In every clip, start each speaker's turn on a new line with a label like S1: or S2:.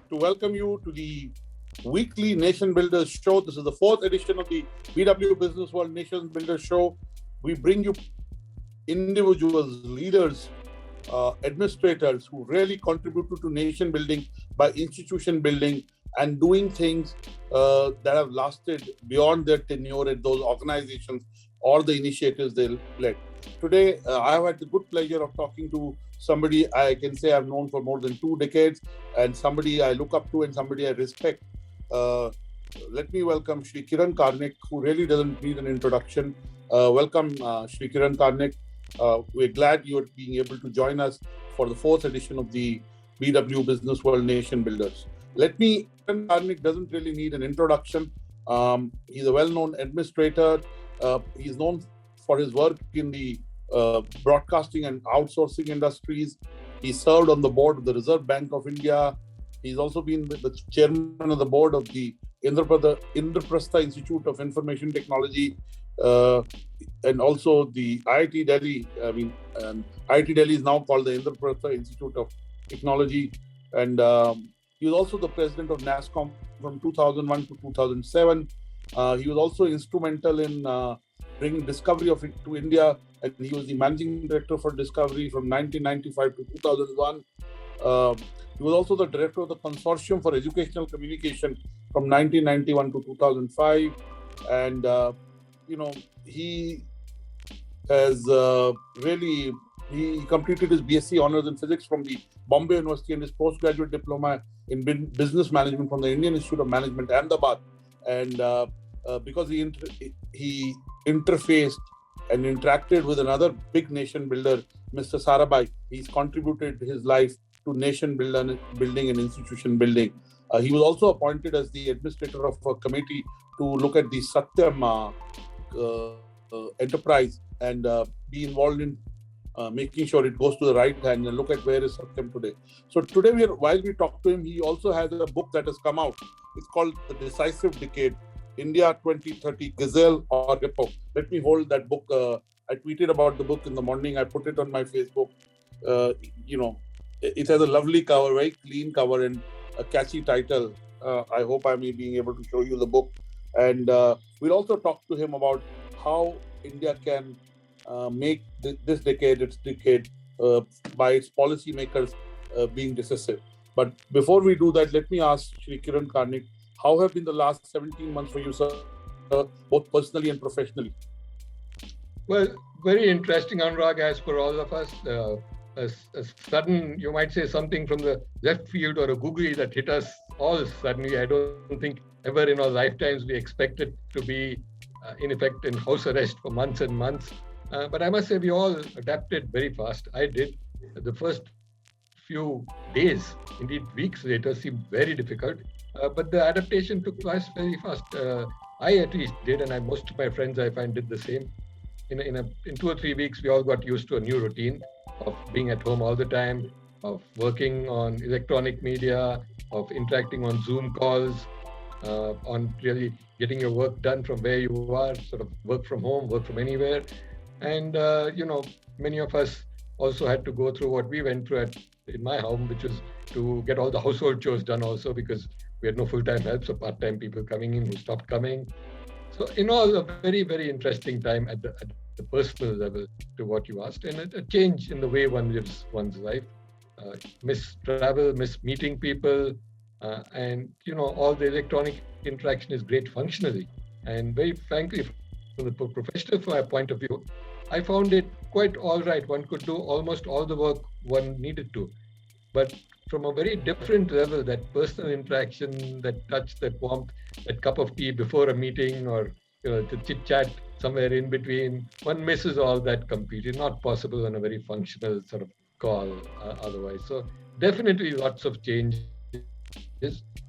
S1: to welcome you to the weekly Nation Builders show. This is the fourth edition of the BW Business World Nation Builders show. We bring you individuals, leaders, administrators who really contributed to nation building by institution building and doing things that have lasted beyond their tenure at those organizations or the initiatives they led. Today, I have had the good pleasure of talking to somebody I can say I've known for more than 2 decades, and somebody I look up to and somebody I respect. Let me welcome Shri Kiran Karnik, who really doesn't need an introduction. Welcome, Shri Kiran Karnik. We're glad you're being able to join us for the fourth edition of the BW Business World Nation Builders. Kiran Karnik doesn't really need an introduction. He's a well-known administrator. He's known for his work in the broadcasting and outsourcing industries. He served on the board of the Reserve Bank of India. He's also been the chairman of the board of the Indraprastha Institute of Information Technology, and also the IIT Delhi. IIT Delhi is now called the Indraprastha Institute of Technology. And he was also the president of NASSCOM from 2001 to 2007. He was also instrumental in bringing Discovery of it to India, and he was the managing director for Discovery from 1995 to 2001. He was also the director of the Consortium for Educational Communication from 1991 to 2005. And, he has he completed his BSc Honours in Physics from the Bombay University and his postgraduate diploma in Business Management from the Indian Institute of Management, Ahmedabad. And because he interfaced and interacted with another big nation builder, Mr. Sarabhai, he's contributed his life to nation building and institution building. He was also appointed as the administrator of a committee to look at the Satyam enterprise and be involved in making sure it goes to the right hand and look at where is Satyam today. So today, while we talk to him, he also has a book that has come out. It's called The Decisive Decade, India 2030, Gazelle or Hippo. Let me hold that book. I tweeted about the book in the morning. I put it on my Facebook. It has a lovely cover, very clean cover, and a catchy title. I hope I may be able to show you the book. And we'll also talk to him about how India can make this decade its decade by its policymakers being decisive. But before we do that, let me ask Shri Kiran Karnik, how have been the last 17 months for you, sir, both personally and professionally?
S2: Well, very interesting, Anurag, as for all of us. A sudden, you might say, something from the left field or a googly that hit us all suddenly. I don't think ever in our lifetimes we expected to be, in effect, in house arrest for months and months. But I must say we all adapted very fast. I did. The first few days, indeed weeks later, seemed very difficult. But the adaptation took place very fast. I at least did, and most of my friends I find did the same. In 2 or 3 weeks, we all got used to a new routine of being at home all the time, of working on electronic media, of interacting on Zoom calls, on really getting your work done from where you are, sort of work from home, work from anywhere. And, many of us also had to go through what we went through in my home, which was to get all the household chores done also, because we had no full-time help, so part-time people coming in who stopped coming. So in all, a very, very interesting time at the personal level to what you asked, and a change in the way one lives one's life. Miss travel, miss meeting people, and all the electronic interaction is great functionally. And very frankly, from the professional point of view, I found it quite all right. One could do almost all the work one needed to. But from a very different level, that personal interaction, that touch, that warmth, that cup of tea before a meeting, or the chit chat somewhere in between, one misses all that completely. Not possible on a very functional sort of call otherwise. So definitely lots of changes,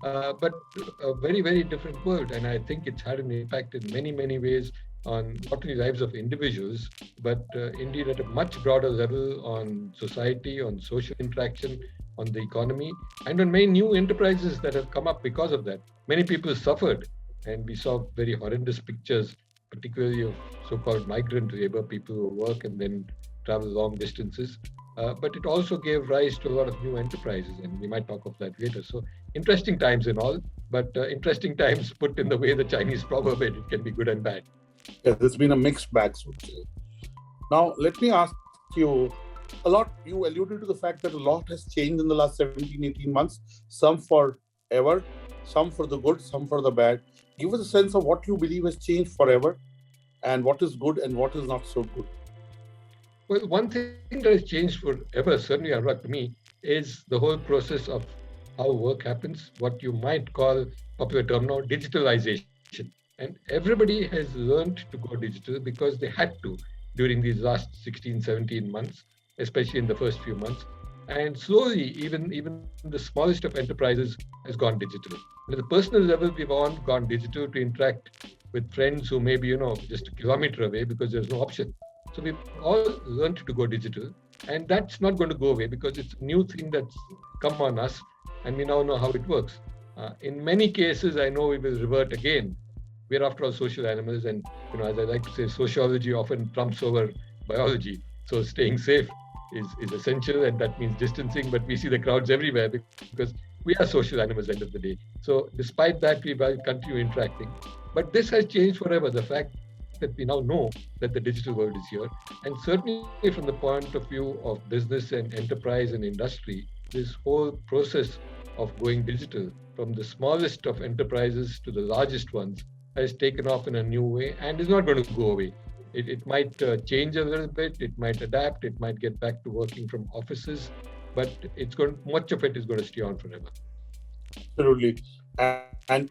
S2: but a very, very different world. And I think it's had an impact in many, many ways on not only lives of individuals, but indeed at a much broader level on society, on social interaction, on the economy, and on many new enterprises that have come up because of that. Many people suffered, and we saw very horrendous pictures, particularly of so-called migrant labor, people who work and then travel long distances. but it also gave rise to a lot of new enterprises, and we might talk of that later. So interesting times and all, but interesting times put in the way the Chinese proverb, it can be good and bad.
S1: Yeah, there's been a mixed bag, so to say. Now, let me ask you you alluded to the fact that a lot has changed in the last 17, 18 months, some forever, some for the good, some for the bad. Give us a sense of what you believe has changed forever and what is good and what is not so good.
S2: Well, one thing that has changed forever, certainly Anurag, to me, is the whole process of how work happens, what you might call, popular term now, digitalization. And everybody has learned to go digital because they had to during these last 16, 17 months, especially in the first few months. And slowly, even the smallest of enterprises has gone digital. And at the personal level, we've all gone digital to interact with friends who may be, just a kilometer away because there's no option. So we've all learned to go digital, and that's not going to go away because it's a new thing that's come on us, and we now know how it works. In many cases, I know we will revert again. We're after all social animals, and as I like to say, sociology often trumps over biology. So staying safe is essential, and that means distancing. But we see the crowds everywhere because we are social animals at the end of the day. So despite that, we will continue interacting. But this has changed forever. The fact that we now know that the digital world is here. And certainly from the point of view of business and enterprise and industry, this whole process of going digital from the smallest of enterprises to the largest ones has taken off in a new way and is not going to go away. It might change a little bit, it might adapt, it might get back to working from offices, but much of it is going to stay on forever.
S1: Absolutely. And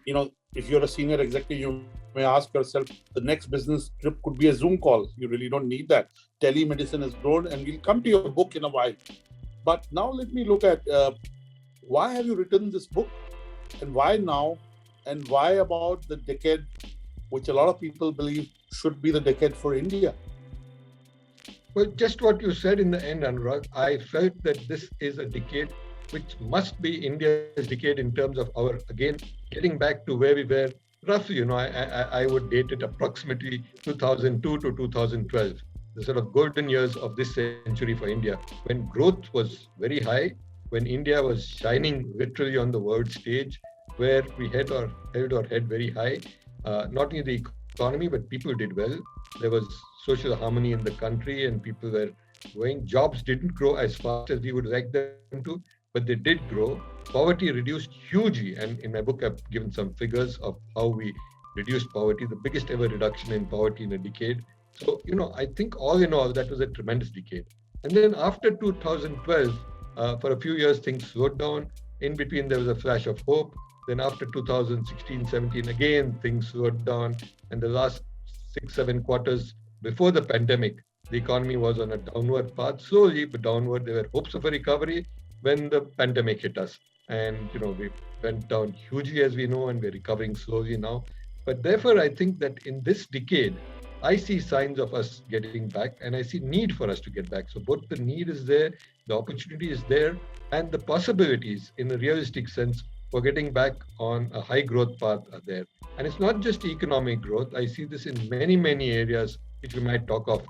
S1: if you're a senior executive, you may ask yourself, the next business trip could be a Zoom call. You really don't need that. Telemedicine has grown, and we'll come to your book in a while. But now let me look at why have you written this book, and why now, and why about the decade, which a lot of people believe should be the decade for India?
S2: Well, just what you said in the end, Anurag, I felt that this is a decade which must be India's decade in terms of again, getting back to where we were roughly, I would date it approximately 2002 to 2012, the sort of golden years of this century for India, when growth was very high, when India was shining literally on the world stage, where we held our head very high. Not only the economy, but people did well. There was social harmony in the country and people were growing. Jobs didn't grow as fast as we would like them to, but they did grow. Poverty reduced hugely, and in my book I've given some figures of how we reduced poverty, the biggest ever reduction in poverty in a decade. So, I think all in all, that was a tremendous decade. And then after 2012, for a few years, things slowed down. In between, there was a flash of hope. Then after 2016, 17, again, things slowed down. And the last 6-7 quarters before the pandemic, the economy was on a downward path, slowly but downward. There were hopes of a recovery when the pandemic hit us. And, we went down hugely, as we know, and we're recovering slowly now. But therefore, I think that in this decade, I see signs of us getting back, and I see need for us to get back. So both the need is there, the opportunity is there, and the possibilities in a realistic sense for getting back on a high growth path are there. And it's not just economic growth. I see this in many, many areas, which we might talk of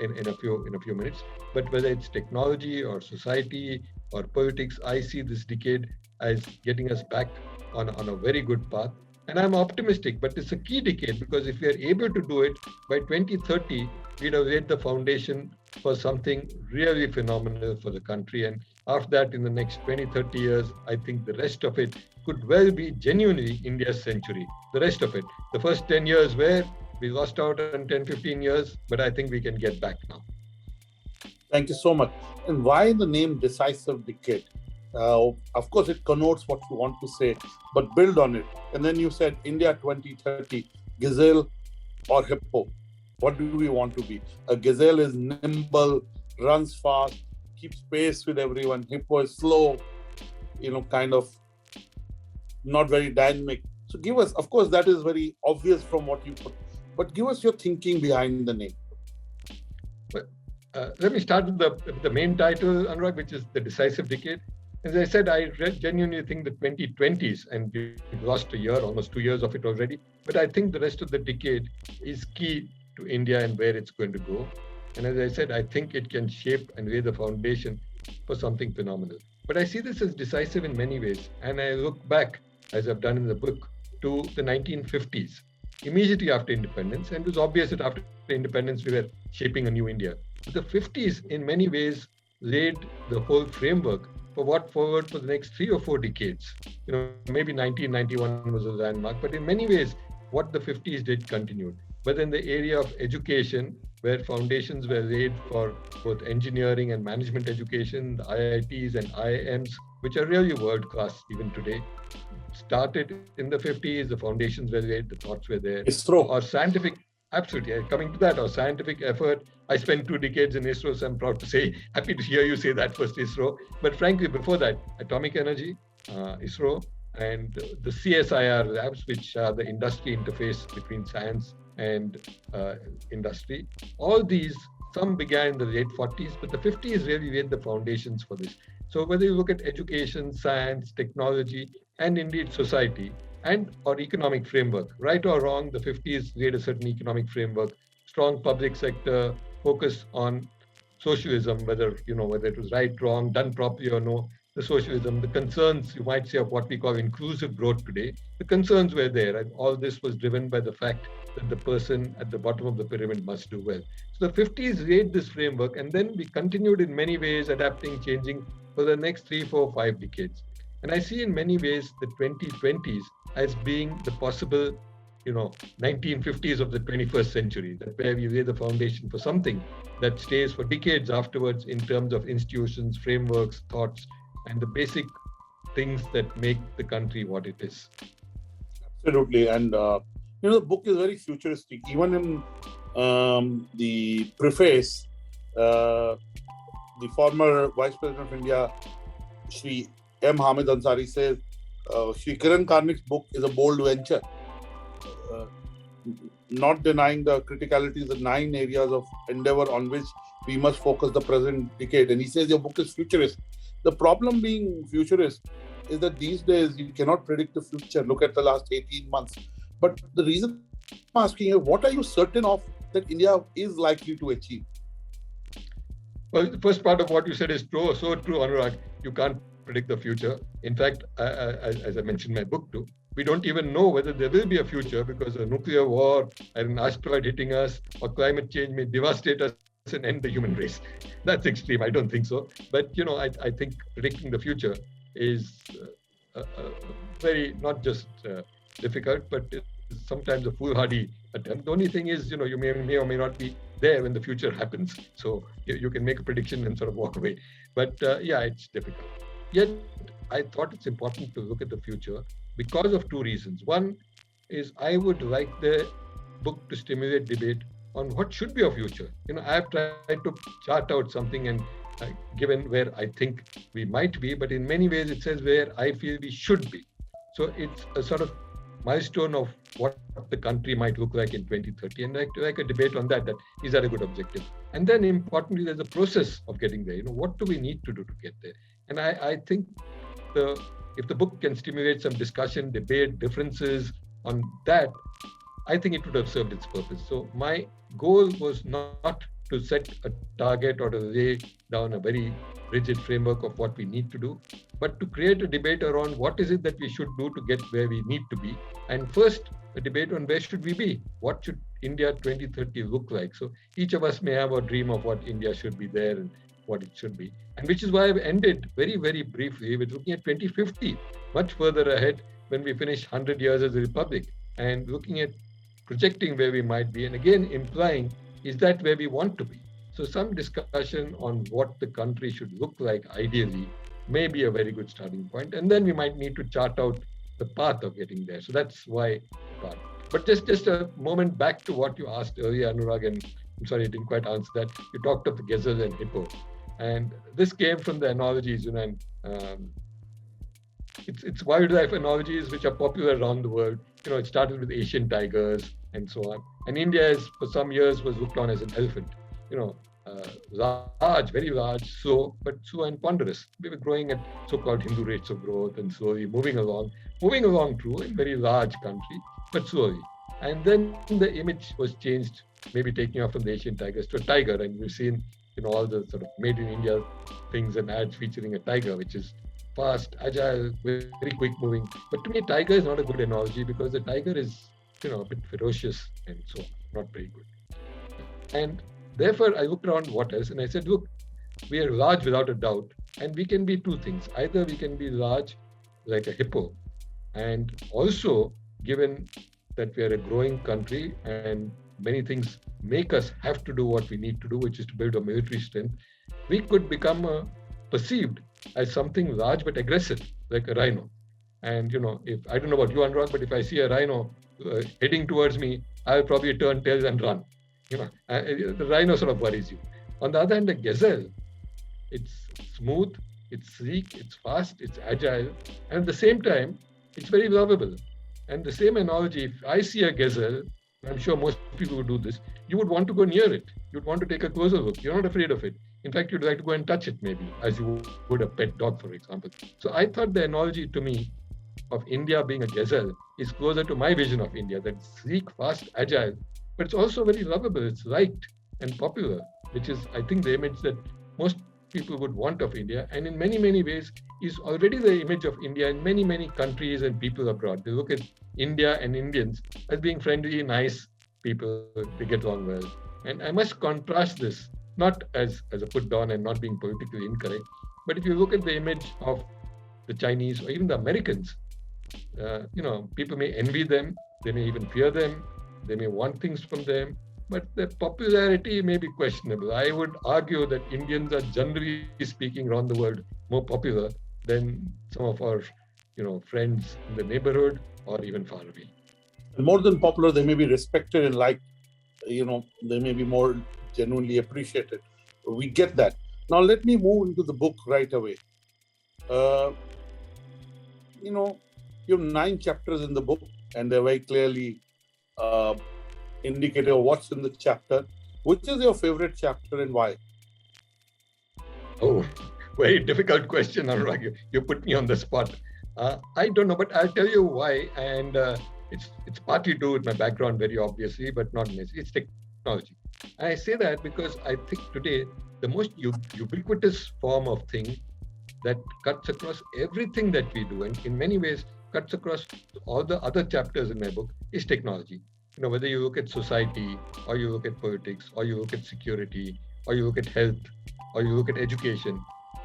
S2: in a few minutes. But whether it's technology or society or politics, I see this decade as getting us back on a very good path. And I'm optimistic, but it's a key decade because if we are able to do it by 2030, we'd have laid the foundation for something really phenomenal for the country. And after that, in the next 20, 30 years, I think the rest of it could well be genuinely India's century. The rest of it. The first 10 years where we lost out on 10, 15 years, but I think we can get back now.
S1: Thank you so much. And why the name Decisive Decade? Of course, it connotes what you want to say, but build on it. And then you said India 2030, gazelle or hippo. What do we want to be? A gazelle is nimble, runs fast, keeps pace with everyone. Hippo is slow, kind of not very dynamic. So give us, of course, that is very obvious from what you put, but give us your thinking behind the name.
S2: Let me start with the main title, Anurag, which is The Decisive Decade. As I said, I genuinely think the 2020s, and we've lost a year, almost 2 years of it already, but I think the rest of the decade is key to India and where it's going to go. And as I said, I think it can shape and lay the foundation for something phenomenal. But I see this as decisive in many ways. And I look back, as I've done in the book, to the 1950s, immediately after independence. And it was obvious that after independence, we were shaping a new India. But the 50s, in many ways, laid the whole framework for what followed for the next 3 or 4 decades. Maybe 1991 was a landmark, but in many ways, what the 50s did continued. Whether in the area of education, where foundations were laid for both engineering and management education, the IITs and IIMs, which are really world class even today, started in the 50s, the foundations were laid, the thoughts were there.
S1: ISRO.
S2: Our scientific, absolutely, coming to that, our scientific effort, I spent 2 decades in ISRO, so I'm proud to say, happy to hear you say that first, ISRO. But frankly, before that, atomic energy, ISRO, and the CSIR labs, which are the industry interface between science and industry. All these, some began in the late 40s, but the 50s really laid the foundations for this. So whether you look at education, science, technology, and indeed society, and our economic framework, right or wrong, the 50s laid a certain economic framework, strong public sector, focus on socialism, whether it was right, wrong, done properly or no, the socialism, the concerns, you might say, of what we call inclusive growth today, the concerns were there. And all this was driven by the fact that the person at the bottom of the pyramid must do well. So the 50s laid this framework, and then we continued in many ways adapting, changing for the next 3, 4, 5 decades. And I see in many ways the 2020s as being the possible 1950s of the 21st century, that where we lay the foundation for something that stays for decades afterwards in terms of institutions, frameworks, thoughts, and the basic things that make the country what it is.
S1: Absolutely. And, the book is very futuristic. Even in the preface, the former Vice President of India, Shri M. Hamid Ansari, says, Shri Kiran Karnik's book is a bold venture, not denying the criticalities, the 9 areas of endeavor on which we must focus the present decade. And he says your book is futurist. The problem being futurist is that these days you cannot predict the future. Look at the last 18 months. But the reason I'm asking you, what are you certain of that India is likely to achieve?
S2: Well, the first part of what you said is true, so true, Anurag. You can't predict the future. In fact, as I mentioned in my book too, we don't even know whether there will be a future, because a nuclear war and an asteroid hitting us or climate change may devastate us and end the human race. That's extreme. I don't think so. But, I think predicting the future is very, not just difficult, but sometimes a foolhardy attempt. The only thing is, you may or may not be there when the future happens. So you can make a prediction and sort of walk away. But it's difficult. Yet, I thought it's important to look at the future because of 2 reasons. One is I would like the book to stimulate debate on what should be our future. I've tried to chart out something and given where I think we might be, but in many ways it says where I feel we should be. So it's a sort of milestone of what the country might look like in 2030, and like a debate on that is that a good objective? And then importantly, there's a process of getting there. What do we need to do to get there? And I think if the book can stimulate some discussion, debate, differences on that, I think it would have served its purpose. So my goal was not to set a target or to lay down a very rigid framework of what we need to do, but to create a debate around what is it that we should do to get where we need to be. And first, a debate on where should we be? What should India 2030 look like? So each of us may have a dream of what India should be there and what it should be. And which is why I've ended very, very briefly with looking at 2050, much further ahead when we finish 100 years as a republic, and looking at projecting where we might be, and again implying, is that where we want to be? So some discussion on what the country should look like ideally may be a very good starting point, and then we might need to chart out the path of getting there. So that's why part. But just a moment back to what you asked earlier, Anurag, and I'm sorry I didn't quite answer that. You talked of the gazelle and hippo, and this came from the analogies, and it's wildlife analogies which are popular around the world. It started with Asian tigers and so on. And India for some years was looked on as an elephant. Large, very large, slow and ponderous. We were growing at so-called Hindu rates of growth and slowly moving along true, in very large country, but slowly. And then the image was changed, maybe taking off from the Asian tigers to a tiger. And we've seen, all the sort of made in India things and ads featuring a tiger, which is fast, agile, very quick moving. But to me, tiger is not a good analogy because the tiger is, a bit ferocious and so on, not very good. And therefore, I looked around what else, and I said, look, we are large without a doubt, and we can be two things. Either we can be large like a hippo, and also given that we are a growing country and many things make us have to do what we need to do, which is to build a military strength, we could become perceived as something large but aggressive, like a rhino. And, if I don't know about you, Anurag, but if I see a rhino heading towards me, I'll probably turn tails and run. The rhino sort of worries you. On the other hand, the gazelle, it's smooth, it's sleek, it's fast, it's agile, and at the same time, it's very lovable. And the same analogy, if I see a gazelle, I'm sure most people would do this, you would want to go near it. You'd want to take a closer look. You're not afraid of it. In fact, you'd like to go and touch it maybe, as you would a pet dog, for example. So I thought the analogy to me of India being a gazelle is closer to my vision of India, that it's sleek, fast, agile, but it's also very lovable. It's liked and popular, which is, I think, the image that most people would want of India, and in many, many ways is already the image of India in many, many countries and people abroad. They look at India and Indians as being friendly, nice people, they get along well. And I must contrast this, not as a put down and not being politically incorrect, but if you look at the image of the Chinese or even the Americans, people may envy them, they may even fear them, they may want things from them, but their popularity may be questionable. I would argue that Indians are, generally speaking, around the world more popular than some of our, friends in the neighborhood or even far away.
S1: And more than popular, they may be respected and liked. They may be more genuinely appreciated. We get that. Now let me move into the book right away. You have 9 chapters in the book, and they're very clearly indicative of what's in the chapter. Which is your favorite chapter and why?
S2: Oh, very difficult question, Anurag. You put me on the spot. I don't know, but I'll tell you why. And it's partly to do with my background, very obviously, but not necessarily. It's technology. And I say that because I think today the most ubiquitous form of thing that cuts across everything that we do, and in many ways cuts across all the other chapters in my book, is technology. Whether you look at society, or you look at politics, or you look at security, or you look at health, or you look at education,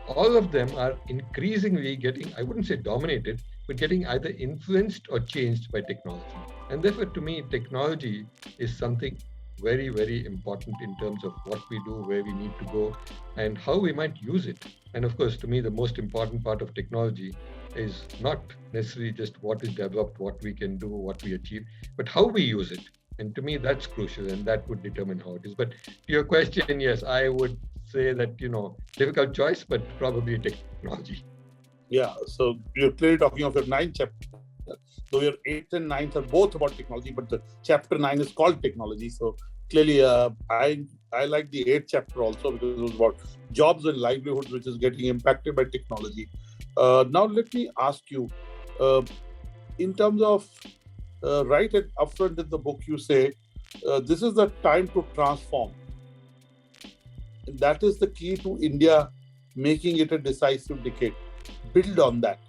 S2: all of them are increasingly getting, I wouldn't say dominated, but getting either influenced or changed by technology. And therefore, to me, technology is something very, very important in terms of what we do, where we need to go, and how we might use it. And of course, to me, the most important part of technology is not necessarily just what is developed, what we can do, what we achieve, but how we use it. And to me, that's crucial, and that would determine how it is. But to your question, yes, I would say that, difficult choice, but probably technology.
S1: Yeah, so you're clearly talking of your 9 chapters. So your 8th and 9th are both about technology, but the chapter 9 is called technology. So clearly, I like the 8th chapter also because it was about jobs and livelihoods, which is getting impacted by technology. Now, let me ask you, in terms of right at upfront in the book, you say this is the time to transform. That is the key to India making it a decisive decade. Build on that.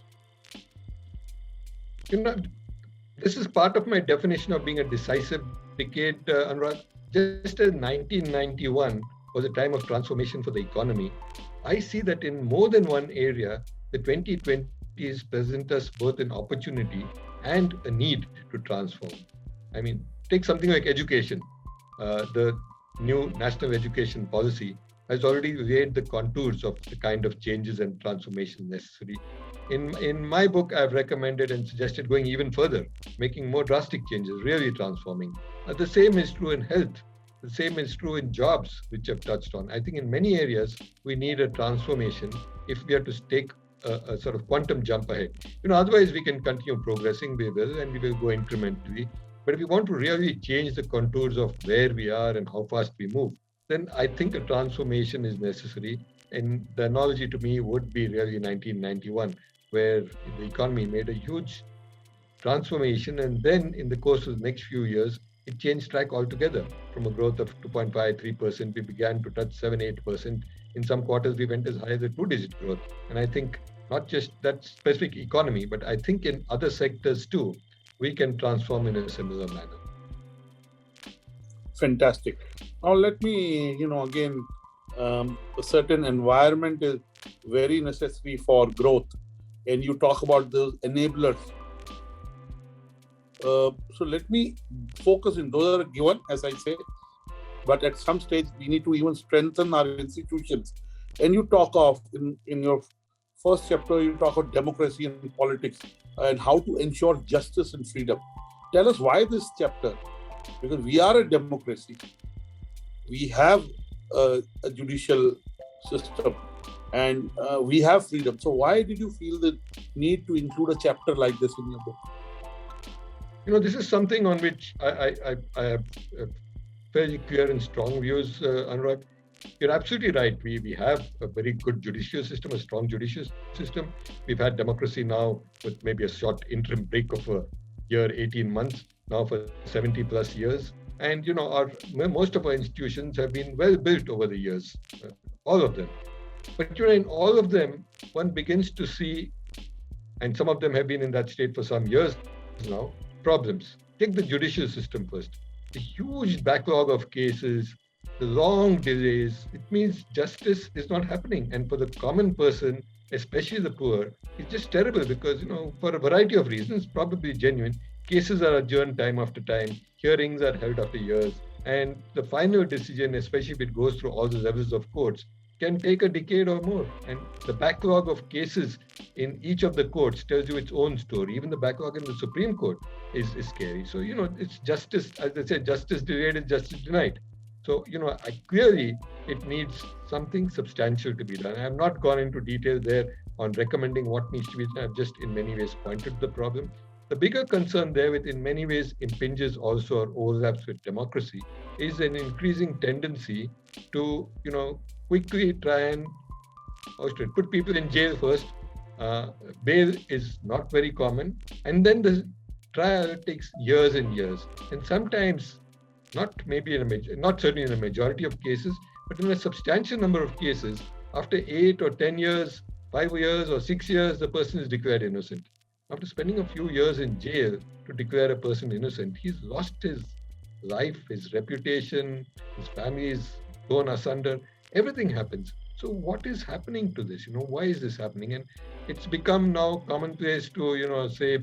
S2: This is part of my definition of being a decisive decade, Anurag. Just as 1991 was a time of transformation for the economy, I see that in more than one area, the 2020s present us both an opportunity and a need to transform. I mean, take something like education. The new national education policy has already laid the contours of the kind of changes and transformation necessary. In my book, I've recommended and suggested going even further, making more drastic changes, really transforming. The same is true in health. The same is true in jobs, which I've touched on. I think in many areas, we need a transformation if we are to take a sort of quantum jump ahead. Otherwise we can continue progressing, we will, and we will go incrementally. But if we want to really change the contours of where we are and how fast we move, then I think a transformation is necessary. And the analogy to me would be really 1991, where the economy made a huge transformation, and then in the course of the next few years, it changed track altogether. From a growth of 2.5, 3%, we began to touch 7, 8%. In some quarters, we went as high as a two-digit growth. And I think not just that specific economy, but I think in other sectors too, we can transform in a similar manner.
S1: Fantastic. Now, let me, again, a certain environment is very necessary for growth. And you talk about those enablers. So let me focus in those are given, as I say, but at some stage we need to even strengthen our institutions. And you talk of in your first chapter, you talk about democracy and politics and how to ensure justice and freedom. Tell us why this chapter, because we are a democracy. We have a judicial system and we have freedom. So why did you feel the need to include a chapter like this in your book?
S2: This is something on which I have fairly clear and strong views, Anurag. You're absolutely right. We have a very good judicial system, a strong judicial system. We've had democracy now with maybe a short interim break of a year, 18 months, now for 70 plus years. And, most of our institutions have been well built over the years, all of them. But, in all of them, one begins to see, and some of them have been in that state for some years now, problems. Take the judicial system first. The huge backlog of cases, the long delays, it means justice is not happening. And for the common person, especially the poor, it's just terrible because, for a variety of reasons, probably genuine, cases are adjourned time after time, hearings are held after years, and the final decision, especially if it goes through all the levels of courts, can take a decade or more. And the backlog of cases in each of the courts tells you its own story. Even the backlog in the Supreme Court is scary. So, it's justice, as they say, justice delayed is justice denied. So, clearly it needs something substantial to be done. I have not gone into detail there on recommending what needs to be done. I've just in many ways pointed to the problem. The bigger concern there, which in many ways impinges also or overlaps with democracy, is an increasing tendency to, quickly try and put people in jail first. Bail is not very common. And then the trial takes years and years. And sometimes, not certainly in a majority of cases, but in a substantial number of cases, after 8 or 10 years, 5 years or 6 years, the person is declared innocent. After spending a few years in jail to declare a person innocent, he's lost his life, his reputation, his family is torn asunder, everything happens. So what is happening to this? Why is this happening? And it's become now commonplace to, say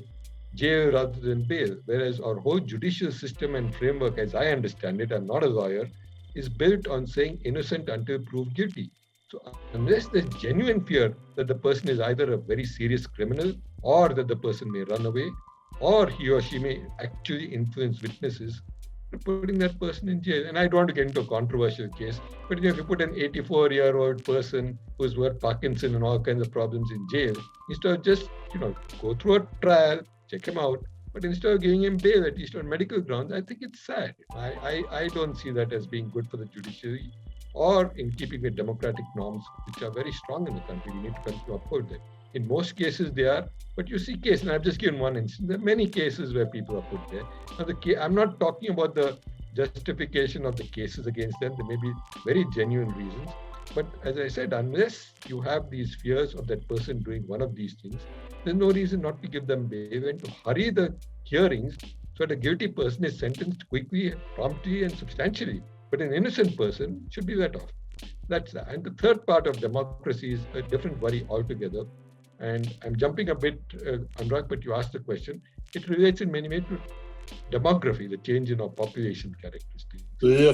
S2: jail rather than bail, whereas our whole judicial system and framework, as I understand it, I'm not a lawyer, is built on saying innocent until proved guilty. So unless there's genuine fear that the person is either a very serious criminal or that the person may run away or he or she may actually influence witnesses, putting that person in jail. And I don't want to get into a controversial case, but if you put an 84-year-old person who's got Parkinson and all kinds of problems in jail, instead of just, go through a trial, check him out, but instead of giving him bail, at least on medical grounds, I think it's sad. I don't see that as being good for the judiciary or in keeping with democratic norms, which are very strong in the country. We need to continue to uphold them. In most cases, they are, but you see cases, and I've just given one instance, there are many cases where people are put there. Now, I'm not talking about the justification of the cases against them. There may be very genuine reasons. But as I said, unless you have these fears of that person doing one of these things, there's no reason not to give them bail and to hurry the hearings so that a guilty person is sentenced quickly, promptly, and substantially. But an innocent person should be let off. That's that. And the third part of democracy is a different worry altogether. And I'm jumping a bit, Anurag, but you asked the question. It relates in many ways to demography, the change in our population characteristics.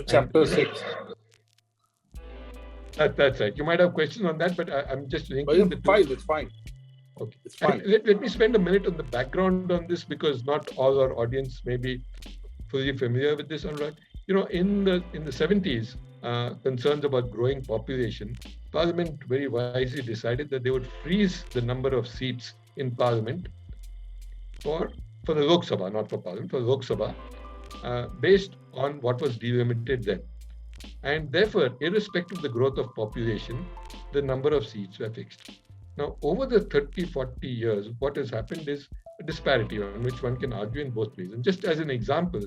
S1: Chapter 6.
S2: That's right. You might have questions on that, but I'm just linking the two.
S1: It's fine.
S2: Okay.
S1: It's fine.
S2: Let me spend a minute on the background on this because not all our audience may be fully familiar with this, Anurag. In the 70s, concerns about growing population, Parliament very wisely decided that they would freeze the number of seats in Parliament for the Lok Sabha, not for Parliament, for Lok Sabha, based on what was delimited then. And therefore, irrespective of the growth of population, the number of seats were fixed. Now, over the 30, 40 years, what has happened is disparity on which one can argue in both ways. And just as an example,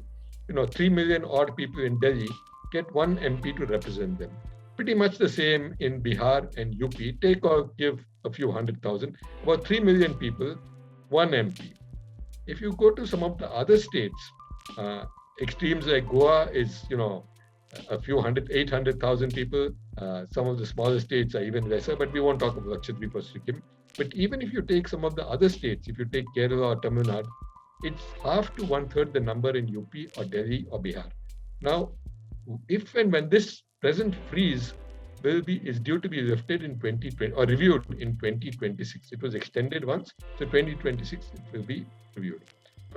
S2: 3 million odd people in Delhi get one MP to represent them. Pretty much the same in Bihar and UP. Take or give a few 100,000, about 3 million people, one MP. If you go to some of the other states, extremes like Goa is, a few 800,000 people. Some of the smaller states are even lesser, but we won't talk about Lakshadweep or Sikkim. But even if you take some of the other states, if you take Kerala or Tamil Nadu, it's half to 1/3 the number in UP or Delhi or Bihar. Now, if and when this present freeze is due to be lifted in 2020 or reviewed in 2026, it was extended once, so 2026 it will be reviewed.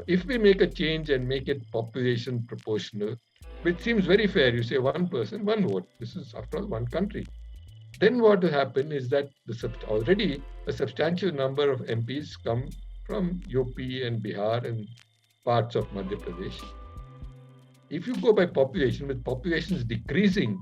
S2: If we make a change and make it population proportional, which seems very fair, you say one person, one vote. This is, after all, one country. Then what will happen is that already a substantial number of MPs come from UP and Bihar and parts of Madhya Pradesh. If you go by population, with populations decreasing,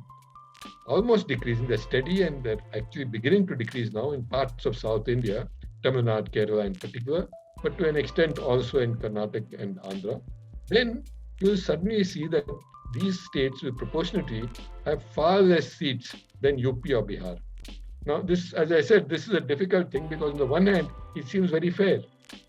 S2: almost decreasing, they're steady and they're actually beginning to decrease now in parts of South India, Tamil Nadu, Kerala in particular, but to an extent also in Karnataka and Andhra, then you'll suddenly see that these states with proportionality have far less seats than UP or Bihar. Now, this, as I said, this is a difficult thing because on the one hand, it seems very fair.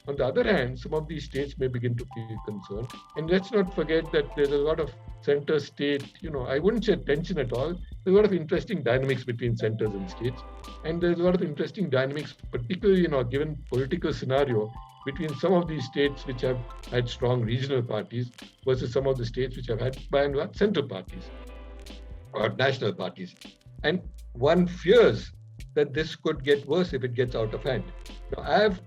S2: On the other hand, some of these states may begin to feel concerned. And let's not forget that there's a lot of center-state, I wouldn't say tension at all. There's a lot of interesting dynamics between centers and states. And there's a lot of interesting dynamics, particularly, given political scenario, between some of these states which have had strong regional parties versus some of the states which have had, by and large, central parties or national parties. And one fears that this could get worse if it gets out of hand. Now, I have,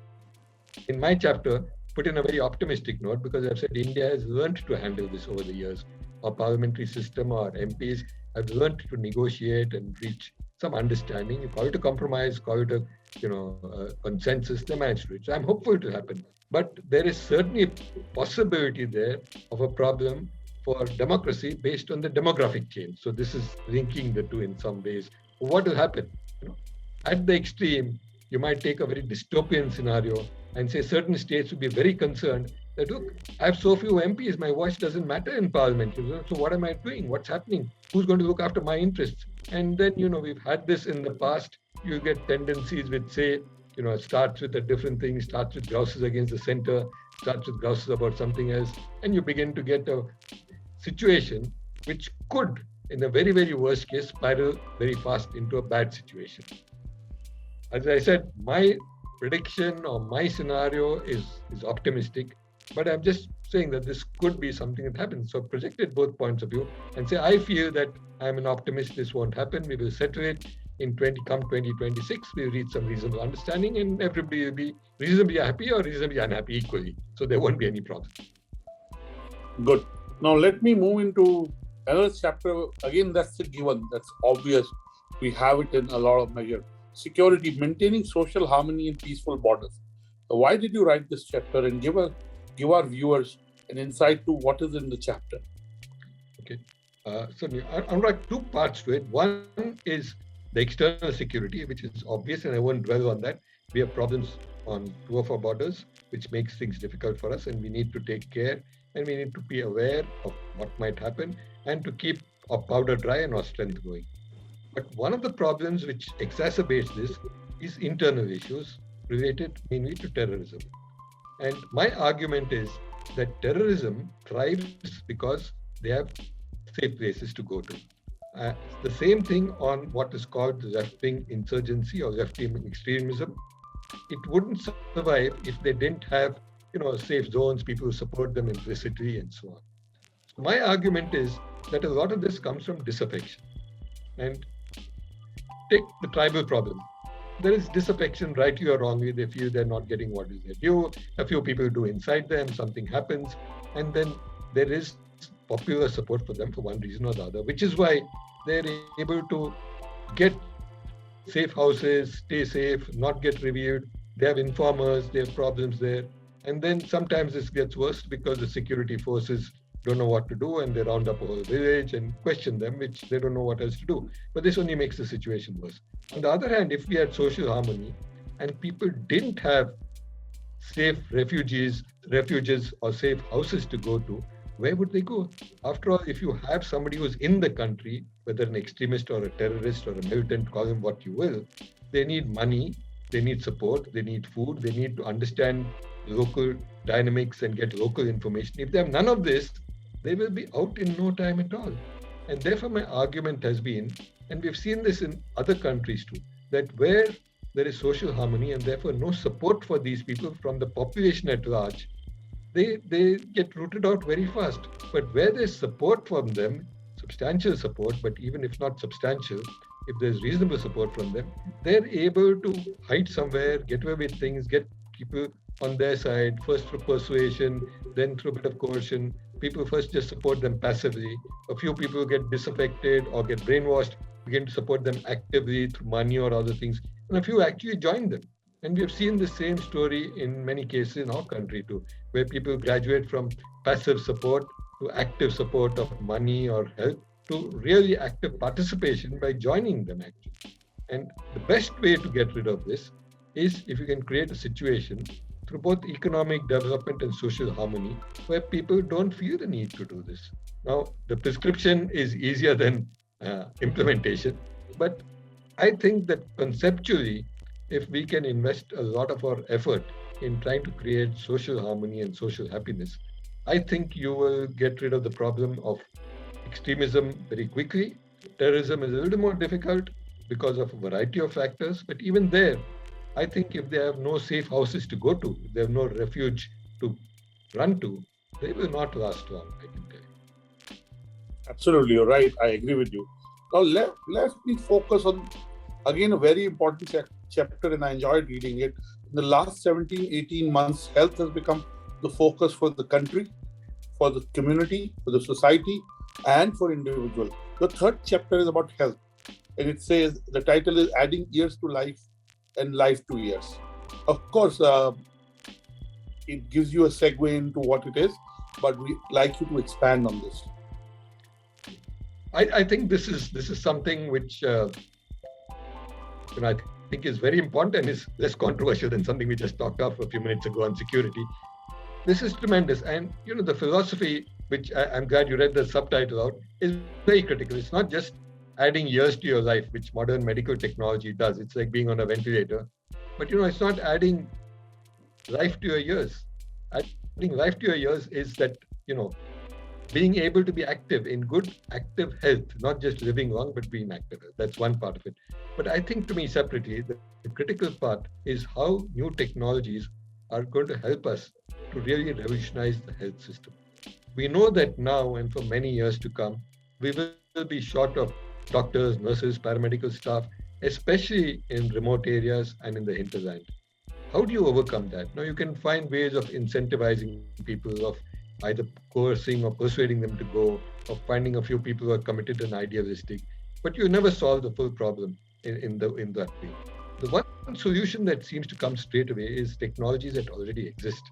S2: in my chapter, put in a very optimistic note because I've said India has learned to handle this over the years. Our parliamentary system, our MPs have learned to negotiate and reach some understanding. You call it a compromise, call it a consensus, they managed to it. So I'm hopeful it will happen. But there is certainly a possibility there of a problem for democracy based on the demographic change. So this is linking the two in some ways. What will happen? At the extreme, you might take a very dystopian scenario and say certain states would be very concerned that, look, I have so few MPs, my voice doesn't matter in parliament. So what am I doing? What's happening? Who's going to look after my interests? And then, we've had this in the past. You get tendencies which say, it starts with a different thing, starts with grouses against the center, starts with grouses about something else, and you begin to get a situation which could, in a very, very worst case, spiral very fast into a bad situation. As I said, my prediction or my scenario is optimistic, but I'm just saying that this could be something that happens. So projected both points of view and say, I feel that I'm an optimist, this won't happen. We will settle it in 2026. We'll reach some reasonable understanding and everybody will be reasonably happy or reasonably unhappy equally. So there won't be any problem.
S1: Good. Now let me move into another chapter. Again, that's a given. That's obvious. We have it in a lot of measure. Security, maintaining social harmony in peaceful borders. So why did you write this chapter and give our viewers an insight to what is in the chapter?
S2: Okay. So I'll write two parts to it. One is the external security, which is obvious, and I won't dwell on that. We have problems on two of our borders, which makes things difficult for us, and we need to take care, and we need to be aware of what might happen, and to keep our powder dry and our strength going. But one of the problems which exacerbates this is internal issues related mainly to terrorism. And my argument is that terrorism thrives because they have safe places to go to. The same thing on what is called the left-wing insurgency or left-wing extremism. It wouldn't survive if they didn't have, safe zones, people who support them implicitly and so on. So my argument is that a lot of this comes from disaffection. And take the tribal problem. There is disaffection, rightly or wrongly. They feel they're not getting what is their due. A few people do inside them, something happens, and then there is popular support for them for one reason or the other, which is why they're able to get safe houses, stay safe, not get reviewed. They have informers, they have problems there. And then sometimes this gets worse because the security forces don't know what to do and they round up a whole village and question them, which they don't know what else to do. But this only makes the situation worse. On the other hand, if we had social harmony and people didn't have safe refuges or safe houses to go to, where would they go? After all, if you have somebody who's in the country, whether an extremist or a terrorist or a militant, call him what you will, they need money, they need support, they need food, they need to understand local dynamics and get local information. If they have none of this, they will be out in no time at all. And therefore, my argument has been, and we've seen this in other countries too, that where there is social harmony and therefore no support for these people from the population at large, they get rooted out very fast. But where there's support from them, substantial support, but even if not substantial, if there's reasonable support from them, they're able to hide somewhere, get away with things, get people on their side, first through persuasion, then through a bit of coercion. People first just support them passively. A few people get disaffected or get brainwashed, begin to support them actively through money or other things. And a few actually join them. And we have seen the same story in many cases in our country too, where people graduate from passive support to active support of money or help to really active participation by joining them actually. And the best way to get rid of this is if you can create a situation through both economic development and social harmony where people don't feel the need to do this. Now, the prescription is easier than implementation, but I think that conceptually, if we can invest a lot of our effort in trying to create social harmony and social happiness, I think you will get rid of the problem of extremism very quickly. Terrorism is a little more difficult because of a variety of factors, but even there, I think if they have no safe houses to go to, if they have no refuge to run to, they will not last long, I can tell you.
S1: Absolutely, you're right. I agree with you. Now, let me focus on, again, a very important chapter, and I enjoyed reading it. In the last 17, 18 months, health has become the focus for the country, for the community, for the society, and for individual. The third chapter is about health, and it says, the title is Adding Years to Life and Life to Years. Of course, it gives you a segue into what it is, but we'd like you to expand on this.
S2: I think this is something which I think is very important and is less controversial than something we just talked of a few minutes ago on security. This is tremendous, and the philosophy, which I'm glad you read the subtitle out, is very critical. It's not just adding years to your life, which modern medical technology does. It's like being on a ventilator, but it's not adding life to your years. Adding life to your years is that being able to be active in good active health, not just living long, but being active. That's one part of it. But I think, to me, separately, the critical part is how new technologies are going to help us to really revolutionize the health system. We know that now and for many years to come, we will be short of doctors, nurses, paramedical staff, especially in remote areas and in the hinterland. How do you overcome that? Now, you can find ways of incentivizing people, of either coercing or persuading them to go, or finding a few people who are committed and idealistic, but you never solve the full problem in that way. The one solution that seems to come straight away is technologies that already exist.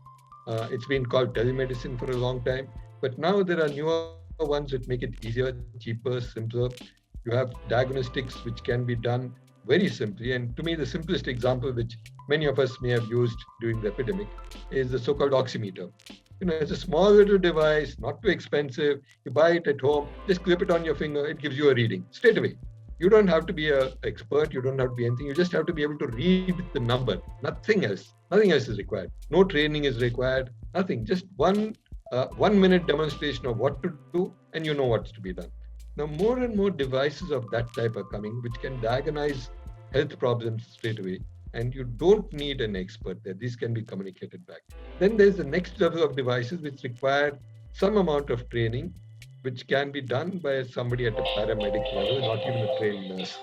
S2: It's been called telemedicine for a long time, but now there are newer ones that make it easier, cheaper, simpler. You have diagnostics which can be done very simply. And to me, the simplest example, which many of us may have used during the epidemic, is the so-called oximeter. It's a small little device, not too expensive. You buy it at home, just clip it on your finger, it gives you a reading straight away. You don't have to be an expert, you don't have to be anything, you just have to be able to read the number, nothing else. Nothing else is required. No training is required, nothing. Just one 1 minute demonstration of what to do, and you know what's to be done. Now, more and more devices of that type are coming, which can diagnose health problems straight away. And you don't need an expert there. These can be communicated back. Then there's the next level of devices which require some amount of training, which can be done by somebody at a paramedic level, not even a trained nurse.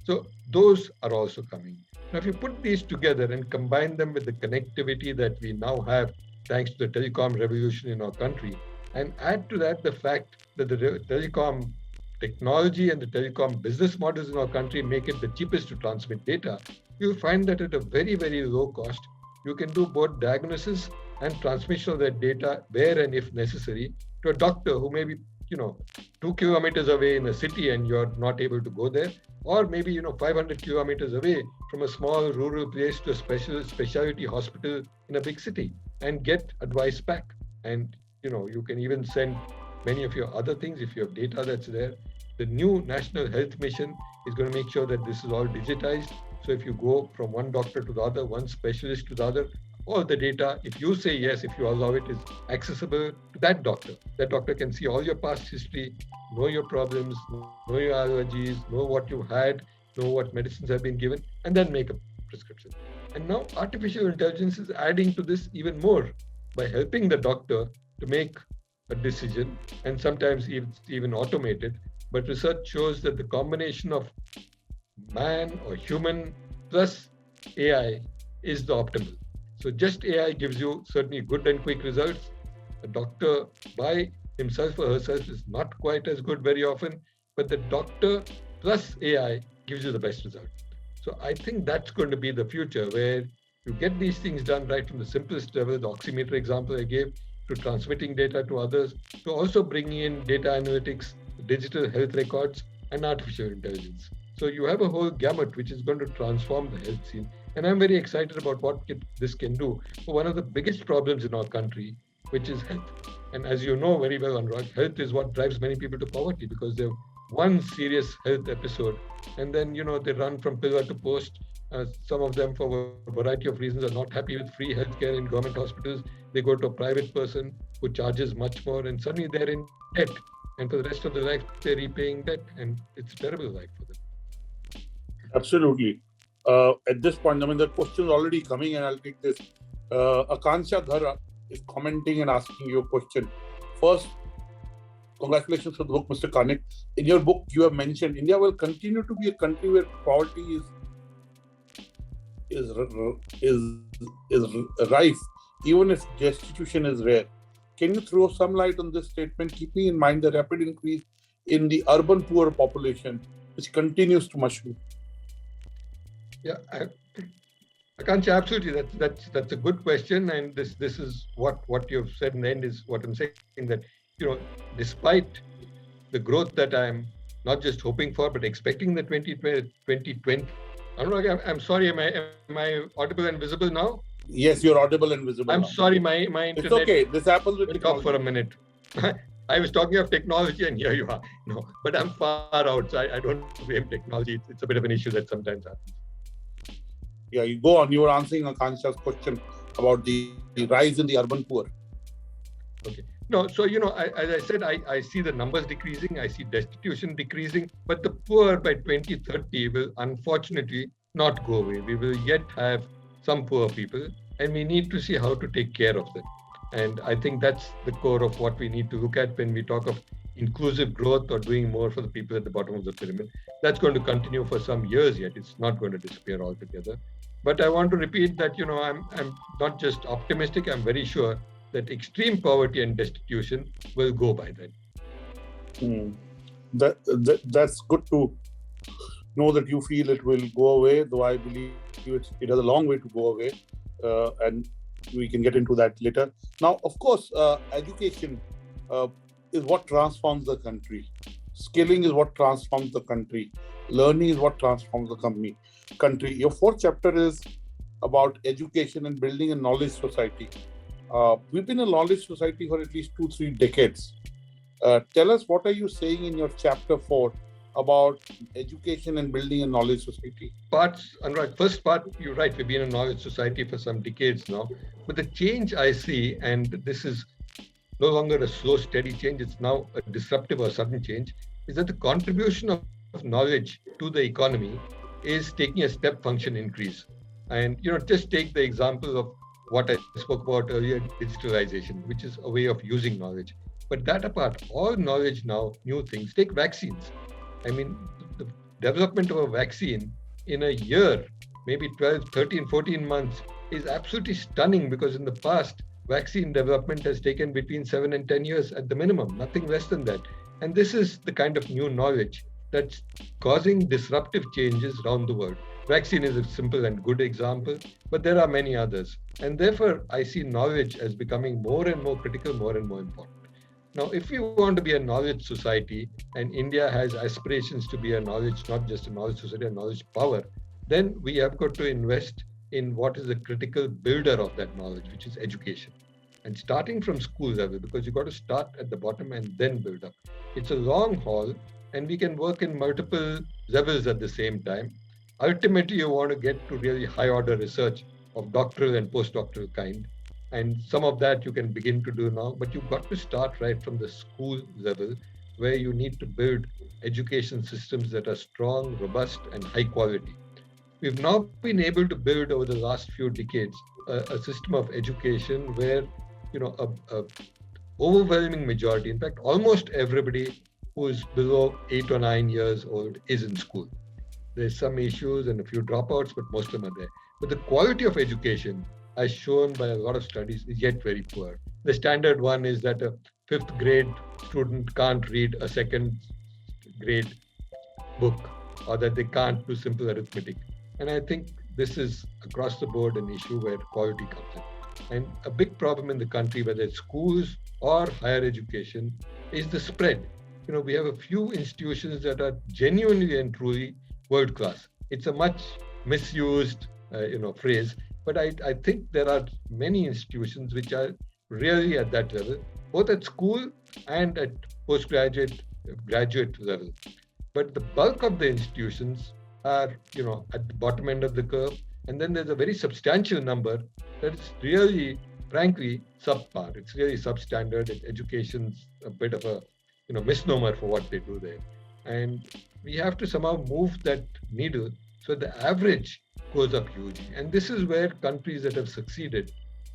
S2: So those are also coming. Now, if you put these together and combine them with the connectivity that we now have, thanks to the telecom revolution in our country, and add to that the fact that the telecom technology and the telecom business models in our country make it the cheapest to transmit data, you'll find that at a very, very low cost, you can do both diagnosis and transmission of that data where and if necessary to a doctor who may be 2 kilometers away in a city and you're not able to go there, or maybe 500 kilometers away from a small rural place to a specialty hospital in a big city and get advice back. And you can even send many of your other things if you have data that's there. The new National Health Mission is going to make sure that this is all digitized. So if you go from one doctor to the other, one specialist to the other, all the data, if you say yes, if you allow it, is accessible to that doctor. That doctor can see all your past history, know your problems, know your allergies, know what you had, know what medicines have been given, and then make a prescription. And now artificial intelligence is adding to this even more by helping the doctor to make a decision, and sometimes it's even automated. But research shows that the combination of man or human plus AI is the optimal. So just AI gives you certainly good and quick results. A doctor by himself or herself is not quite as good very often, but the doctor plus AI gives you the best result. So I think that's going to be the future, where you get these things done right from the simplest level, the oximeter example I gave, to transmitting data to others, to also bringing in data analytics, digital health records, and artificial intelligence. So you have a whole gamut which is going to transform the health scene. And I'm very excited about what this can do for one of the biggest problems in our country, which is health. And as you know very well, Anurag, health is what drives many people to poverty, because they have one serious health episode and then, they run from pillar to post. Some of them, for a variety of reasons, are not happy with free healthcare in government hospitals. They go to a private person who charges much more, and suddenly they're in debt. And for the rest of their life, they're repaying debt, and it's a terrible life for them.
S1: Absolutely. At this point, the question is already coming, and I'll take this. Akansha Dhara is commenting and asking you a question. First, congratulations for the book, Mr. Karnik. In your book, you have mentioned India will continue to be a country where poverty is rife, even if destitution is rare. Can you throw some light on this statement, keeping in mind the rapid increase in the urban poor population, which continues to mushroom?
S2: Yeah, Akansha, absolutely. That's a good question, and this is what you've said in the end is what I'm saying, that despite the growth that I'm not just hoping for but expecting the 2020. Anurag, I'm sorry, am I audible and visible now?
S1: Yes, you're audible and visible.
S2: I'm
S1: now.
S2: Sorry, my internet.
S1: It's okay. This happens with
S2: went off for a minute. I was talking of technology, and here you are. But I'm far out, so I don't blame technology. It's a bit of an issue that sometimes happens.
S1: Yeah, you go on. You were answering Akansha's question about the rise in the urban poor.
S2: Okay. No, so, as I said, I see the numbers decreasing, I see destitution decreasing, but the poor by 2030 will unfortunately not go away. We will yet have some poor people, and we need to see how to take care of them. And I think that's the core of what we need to look at when we talk of inclusive growth or doing more for the people at the bottom of the pyramid. That's going to continue for some years yet. It's not going to disappear altogether. But I want to repeat that, I'm not just optimistic, I'm very sure that extreme poverty and destitution will go by then.
S1: That's good to know that you feel it will go away, though I believe it has a long way to go away, and we can get into that later. Now, of course, education is what transforms the country. Skilling is what transforms the country. Learning is what transforms the country. Your fourth chapter is about education and building a knowledge society. We've been a knowledge society for at least 2-3 decades. Tell us, what are you saying in your chapter 4 about education and building a knowledge society?
S2: Anurag, first part, you're right, we've been a knowledge society for some decades now. But the change I see, and this is no longer a slow, steady change, it's now a disruptive or sudden change, is that the contribution of knowledge to the economy is taking a step function increase. And, just take the example of what I spoke about earlier, digitalization, which is a way of using knowledge. But that apart, all knowledge now, new things, take vaccines. I mean, the development of a vaccine in a year, maybe 12, 13, 14 months is absolutely stunning, because in the past, vaccine development has taken between 7 and 10 years at the minimum, nothing less than that. And this is the kind of new knowledge that's causing disruptive changes around the world. Vaccine is a simple and good example, but there are many others. And therefore, I see knowledge as becoming more and more critical, more and more important. Now, if we want to be a knowledge society, and India has aspirations to be a knowledge, not just a knowledge society, a knowledge power, then we have got to invest in what is the critical builder of that knowledge, which is education. And starting from school level, because you've got to start at the bottom and then build up. It's a long haul, and we can work in multiple levels at the same time. Ultimately, you want to get to really high order research of doctoral and postdoctoral kind. And some of that you can begin to do now, but you've got to start right from the school level, where you need to build education systems that are strong, robust, and high quality. We've now been able to build over the last few decades a system of education where, a overwhelming majority, in fact, almost everybody who is below 8 or 9 years old is in school. There's some issues and a few dropouts, but most of them are there. But the quality of education, as shown by a lot of studies, is yet very poor. The standard one is that a fifth grade student can't read a second grade book, or that they can't do simple arithmetic. And I think this is across the board an issue where quality comes in. And a big problem in the country, whether it's schools or higher education, is the spread. We have a few institutions that are genuinely and truly world class. It's a much misused, phrase, but I think there are many institutions which are really at that level, both at school and at postgraduate, graduate level. But the bulk of the institutions are, at the bottom end of the curve, and then there's a very substantial number that is really, frankly, subpar. It's really substandard. Education's a bit of a, misnomer for what they do there. And we have to somehow move that needle so the average goes up hugely. And this is where countries that have succeeded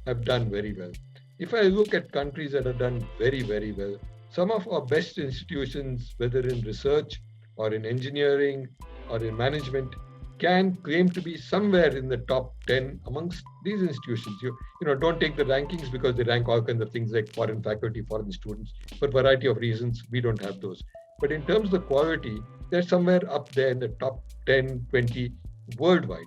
S2: have done very well. If I look at countries that have done very, very well, some of our best institutions, whether in research or in engineering or in management, can claim to be somewhere in the top 10 amongst these institutions. Don't take the rankings, because they rank all kinds of things like foreign faculty, foreign students. For a variety of reasons, we don't have those. But in terms of the quality, they're somewhere up there in the top 10, 20 worldwide.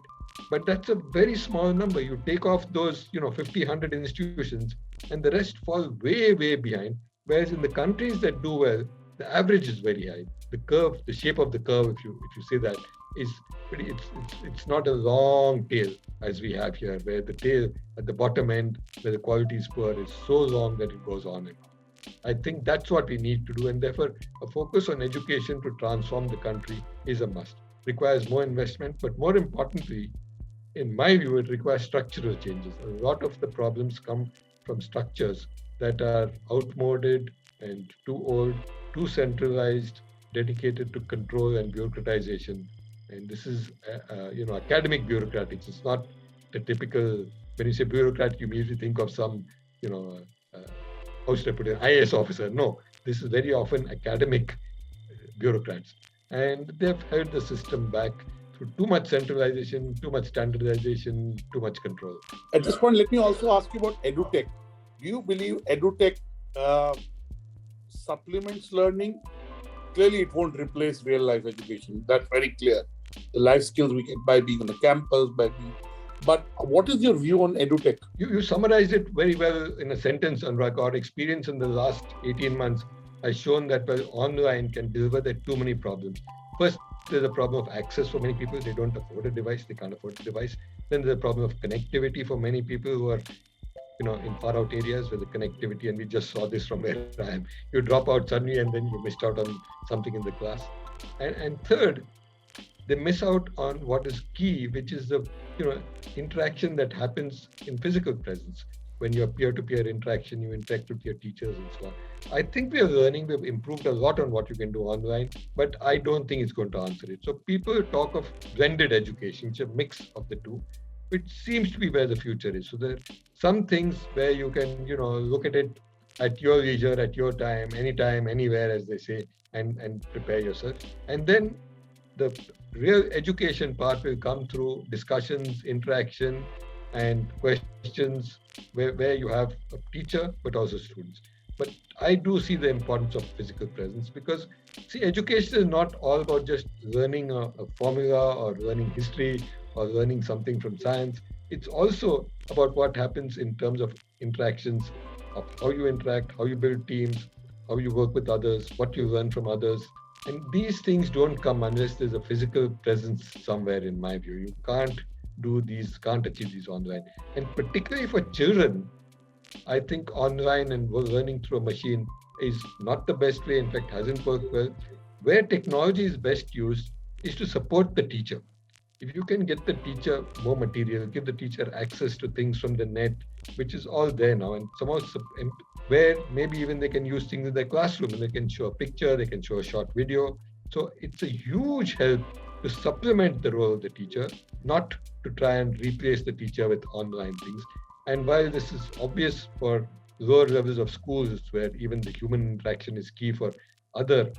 S2: But that's a very small number. You take off those, 50, 100 institutions, and the rest fall way, way behind. Whereas in the countries that do well, the average is very high. The curve, the shape of the curve, if you say that, is pretty. It's not a long tail as we have here, where the tail at the bottom end, where the quality is poor, is so long that it goes on and on. I think that's what we need to do, and therefore a focus on education to transform the country is a must. Requires more investment, but more importantly, in my view, it requires structural changes. A lot of the problems come from structures that are outmoded and too old, too centralized, dedicated to control and bureaucratization. And this is, academic bureaucratics. It's not the typical, when you say bureaucrat, you immediately think of some, how should I put it, IAS officer. No, this is very often academic bureaucrats. And they've held the system back through too much centralization, too much standardization, too much control.
S1: At this point, let me also ask you about Edutech. Do you believe Edutech supplements learning? Clearly, it won't replace real life education. That's very clear. The life skills we get by being on the campus, But what is your view on Edutech?
S2: You summarized it very well in a sentence, Anurag. Our experience in the last 18 months has shown that online can deliver there too many problems. First, there's a problem of access for many people. They don't afford a device. They can't afford a device. Then there's a problem of connectivity for many people who are in far out areas where the connectivity, and we just saw this from where I am. You drop out suddenly and then you missed out on something in the class. And third, they miss out on what is key, which is the interaction that happens in physical presence. When you have peer-to-peer interaction, you interact with your teachers and so on. I think we are learning, we've improved a lot on what you can do online, but I don't think it's going to answer it. So people talk of blended education, it's a mix of the two, which seems to be where the future is. So there are some things where you can, look at it at your leisure, at your time, anytime, anywhere, as they say, and prepare yourself. And then the real education part will come through discussions, interaction, and questions where you have a teacher, but also students. But I do see the importance of physical presence, because, see, education is not all about just learning a formula or learning history or learning something from science. It's also about what happens in terms of interactions, of how you interact, how you build teams, how you work with others, what you learn from others. And these things don't come unless there's a physical presence somewhere, in my view. You can't achieve these online. And particularly for children, I think online and learning through a machine is not the best way, in fact, hasn't worked well. Where technology is best used is to support the teacher. If you can get the teacher more material, give the teacher access to things from the net, which is all there now, and somehow where maybe even they can use things in their classroom and they can show a picture, they can show a short video. So it's a huge help to supplement the role of the teacher, not to try and replace the teacher with online things. And while this is obvious for lower levels of schools where even the human interaction is key for other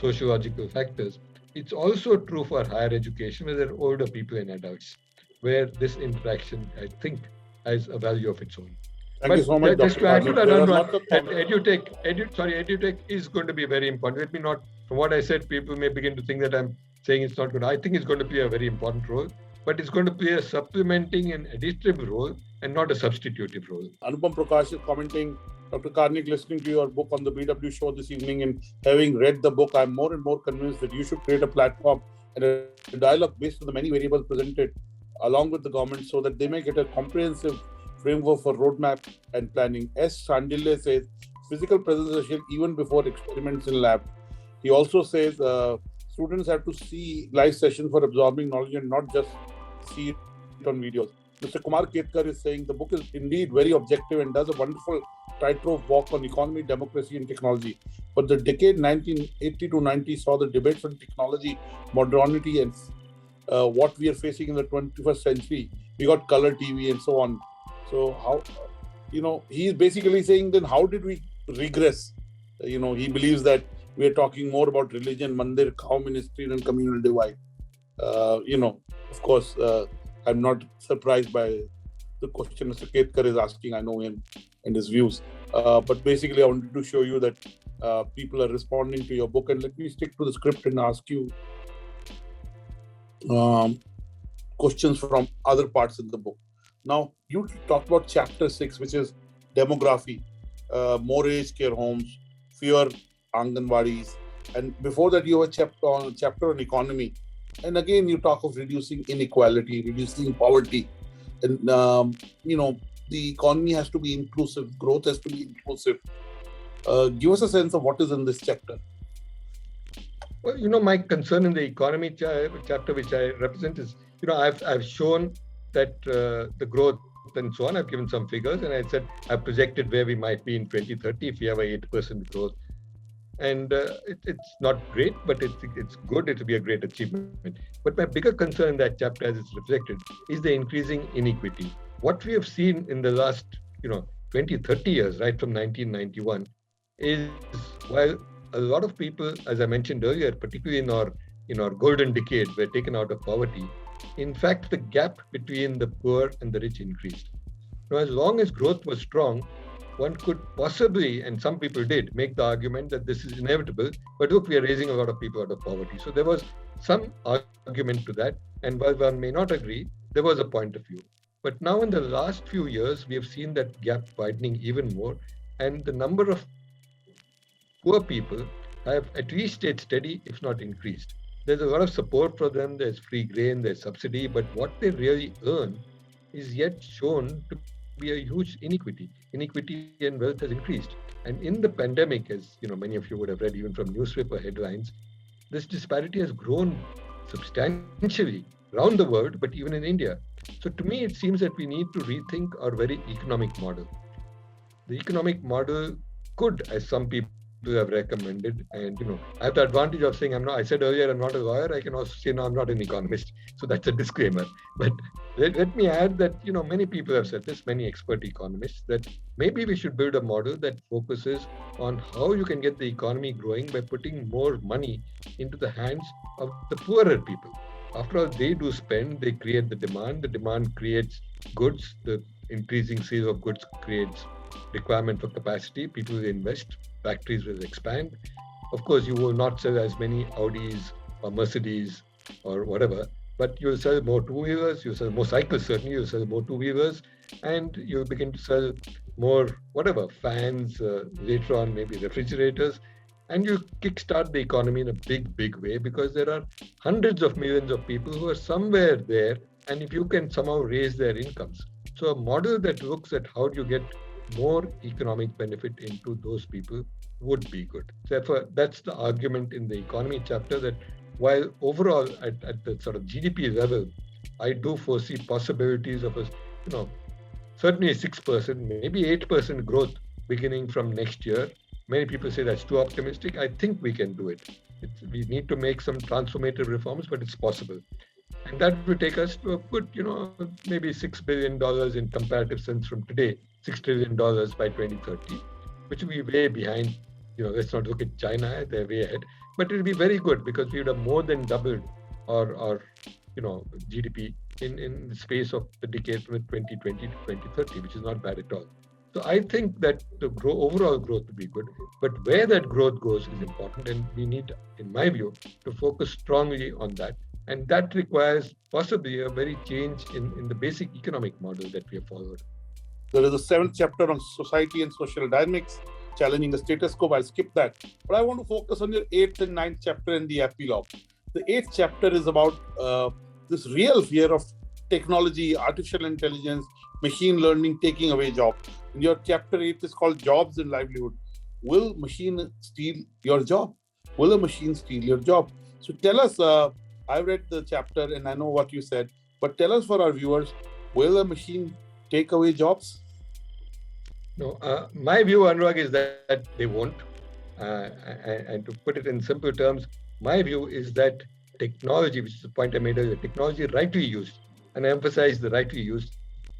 S2: sociological factors, it's also true for higher education where there are older people and adults, where this interaction, I think, has a value of its own.
S1: Thank you so much,
S2: just
S1: Dr.
S2: to add to
S1: Karnik.
S2: that, Edutech is going to be very important. Let me not, from what I said, people may begin to think that I'm saying it's not good. I think it's going to play a very important role, but it's going to play a supplementing and additive role and not a substitutive role.
S1: Anupam Prakash is commenting, Dr. Karnik, listening to your book on the BW show this evening and having read the book, I'm more and more convinced that you should create a platform and a dialogue based on the many variables presented along with the government so that they may get a comprehensive framework for roadmap and planning. S. Sandile says, physical presence is essential even before experiments in lab. He also says, students have to see live sessions for absorbing knowledge and not just see it on videos. Mr. Kumar Ketkar is saying the book is indeed very objective and does a wonderful tightrope walk on economy, democracy, and technology. But the decade 1980 to 90 saw the debates on technology, modernity, and what we are facing in the 21st century. We got color TV and so on. So how, he is basically saying then how did we regress? He believes that we are talking more about religion, mandir, cow ministry, and communal divide. Of course, I'm not surprised by the question Mr. Ketkar is asking. I know him and his views. But basically, I wanted to show you that people are responding to your book. And let me stick to the script and ask you questions from other parts in the book. Now, you talked about chapter 6, which is demography, more aged care homes, fewer Anganwadis. And before that, you have a chapter on economy. And again, you talk of reducing inequality, reducing poverty. And, the economy has to be inclusive, growth has to be inclusive. Give us a sense of what is in this chapter.
S2: Well, my concern in the economy chapter, which I represent, is, I've shown that the growth and so on, I've given some figures, and I said I've projected where we might be in 2030 if we have a 8% growth. And it's not great, but it's good. It will be a great achievement. But my bigger concern in that chapter, as it's reflected, is the increasing inequity. What we have seen in the last, 20, 30 years, right from 1991, is while a lot of people, as I mentioned earlier, particularly in our golden decade, were taken out of poverty. In fact, the gap between the poor and the rich increased. Now, as long as growth was strong, one could possibly, and some people did, make the argument that this is inevitable, but look, we are raising a lot of people out of poverty. So there was some argument to that, and while one may not agree, there was a point of view. But now in the last few years, we have seen that gap widening even more, and the number of poor people have at least stayed steady, if not increased. There's a lot of support for them, there's free grain, there's subsidy, but what they really earn is yet shown to be a huge inequity. Inequity and wealth has increased. And in the pandemic, as many of you would have read even from newspaper headlines, this disparity has grown substantially around the world, but even in India. So to me, it seems that we need to rethink our very economic model. The economic model could, as some people have recommended, and I have the advantage of saying I said earlier I'm not a lawyer. I can also say no, I'm not an economist, so that's a disclaimer. But let me add that many people have said this, many expert economists, that maybe we should build a model that focuses on how you can get the economy growing by putting more money into the hands of the poorer people. After all, they do spend, they create the demand creates goods, the increasing sale of goods creates requirement for capacity, people will invest, factories will expand. Of course, you will not sell as many Audis or Mercedes or whatever, but you'll sell more two-wheelers, you'll sell more cycles, certainly, you'll sell more two-wheelers, and you'll begin to sell more, whatever, fans, later on maybe refrigerators, and you kickstart the economy in a big way, because there are hundreds of millions of people who are somewhere there, and if you can somehow raise their incomes. So a model that looks at how do you get more economic benefit into those people would be good. Therefore, that's the argument in the economy chapter, that while overall at the sort of GDP level, I do foresee possibilities of a, certainly 6%, maybe 8% growth beginning from next year. Many people say that's too optimistic. I think we can do it. We need to make some transformative reforms, but it's possible. And that will take us to a good, maybe $6 billion in comparative sense from today, $6 trillion by 2030, which will be way behind. Let's not look at China, they're way ahead. But it will be very good, because we would have more than doubled our GDP in the space of the decade from 2020 to 2030, which is not bad at all. So I think that the overall growth will be good, but where that growth goes is important, and we need, in my view, to focus strongly on that. And that requires possibly a very change in the basic economic model that we have followed.
S1: There is a 7th chapter on society and social dynamics, challenging the status quo. I'll skip that. But I want to focus on your 8th and 9th chapter in the epilogue. The 8th chapter is about this real fear of technology, artificial intelligence, machine learning taking away jobs. And your chapter 8 is called Jobs and Livelihood. Will machine steal your job? Will a machine steal your job? So tell us, I read the chapter and I know what you said, but tell us for our viewers, will a machine take away jobs?
S2: No, my view, Anurag, is that they won't. And to put it in simple terms, my view is that technology, which is the point I made earlier, technology rightly used, and I emphasize the rightly used,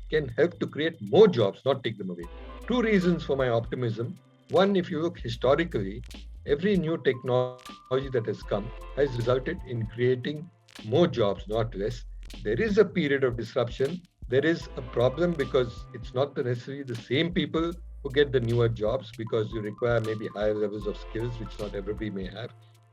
S2: can help to create more jobs, not take them away. 2 reasons for my optimism. One, if you look historically, every new technology that has come has resulted in creating more jobs, not less. There is a period of disruption. There is a problem because it's not necessarily the same people who get the newer jobs, because you require maybe higher levels of skills, which not everybody may have.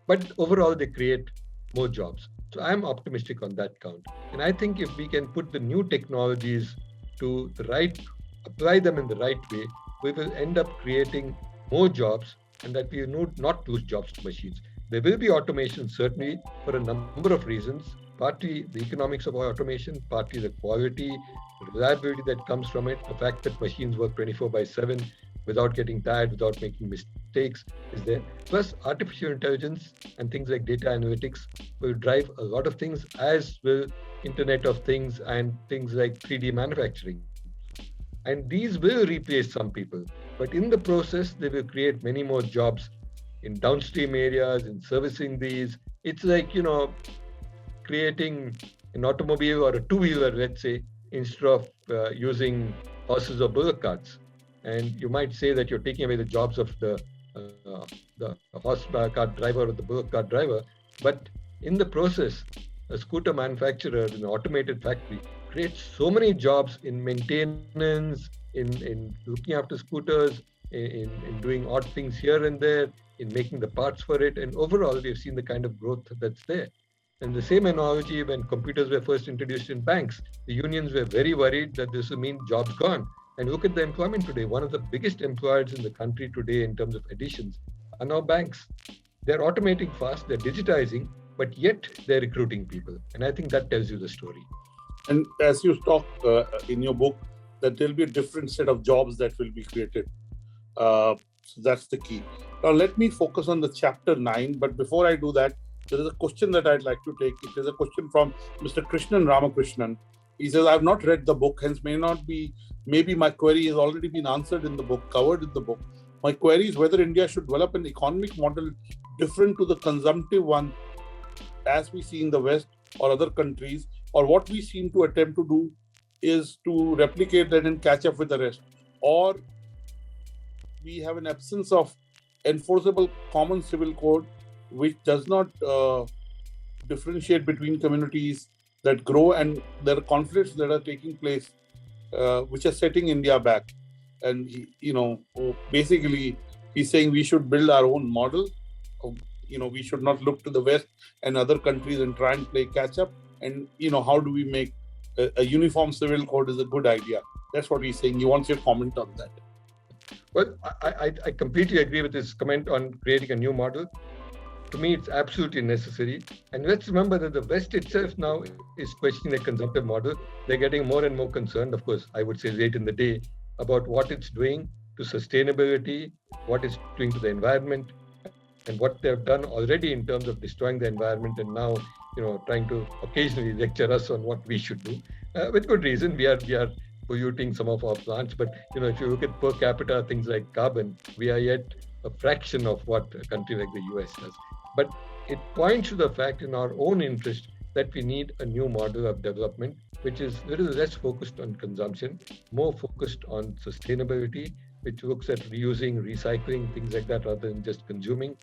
S2: But overall, they create more jobs. So I'm optimistic on that count. And I think if we can put the new technologies to the right, apply them in the right way, we will end up creating more jobs, and that we will not lose jobs to machines. There will be automation, certainly, for a number of reasons. Partly the economics of automation, partly the quality, reliability that comes from it, the fact that machines work 24/7 without getting tired, without making mistakes is there. Plus, artificial intelligence and things like data analytics will drive a lot of things, as will Internet of Things and things like 3D manufacturing. And these will replace some people, but in the process, they will create many more jobs in downstream areas, in servicing these. It's like, creating an automobile or a two-wheeler, let's say, instead of using horses or bullock carts. And you might say that you're taking away the jobs of the horse cart driver or the bullock cart driver, but in the process, a scooter manufacturer in an automated factory creates so many jobs in maintenance, in looking after scooters, in doing odd things here and there, in making the parts for it. And overall, we've seen the kind of growth that's there. And the same analogy, when computers were first introduced in banks, the unions were very worried that this would mean jobs gone. And look at the employment today. One of the biggest employers in the country today in terms of additions are now banks. They're automating fast, they're digitizing, but yet they're recruiting people. And I think that tells you the story.
S1: And as you talk in your book, that there'll be a different set of jobs that will be created. So that's the key. Now, let me focus on the chapter 9. But before I do that, there is a question that I'd like to take. It is a question from Mr. Krishnan Ramakrishnan. He says, I've not read the book, hence maybe my query has already been answered in the book, covered in the book. My query is whether India should develop an economic model different to the consumptive one as we see in the West or other countries, or what we seem to attempt to do is to replicate that and catch up with the rest. Or we have an absence of enforceable common civil code which does not differentiate between communities that grow, and there are conflicts that are taking place which are setting India back. And basically he's saying we should build our own model. We should not look to the West and other countries and try and play catch up. And how do we make a uniform civil code is a good idea. That's what he's saying. He wants your comment on that.
S2: Well, I completely agree with this comment on creating a new model. To me, it's absolutely necessary. And let's remember that the West itself now is questioning the consumptive model. They're getting more and more concerned, of course, I would say late in the day, about what it's doing to sustainability, what it's doing to the environment, and what they've done already in terms of destroying the environment, and now, trying to occasionally lecture us on what we should do. With good reason, we are polluting some of our plants, but if you look at per capita things like carbon, we are yet a fraction of what a country like the US does. But it points to the fact in our own interest that we need a new model of development, which is a little less focused on consumption, more focused on sustainability, which looks at reusing, recycling, things like that, rather than just consuming.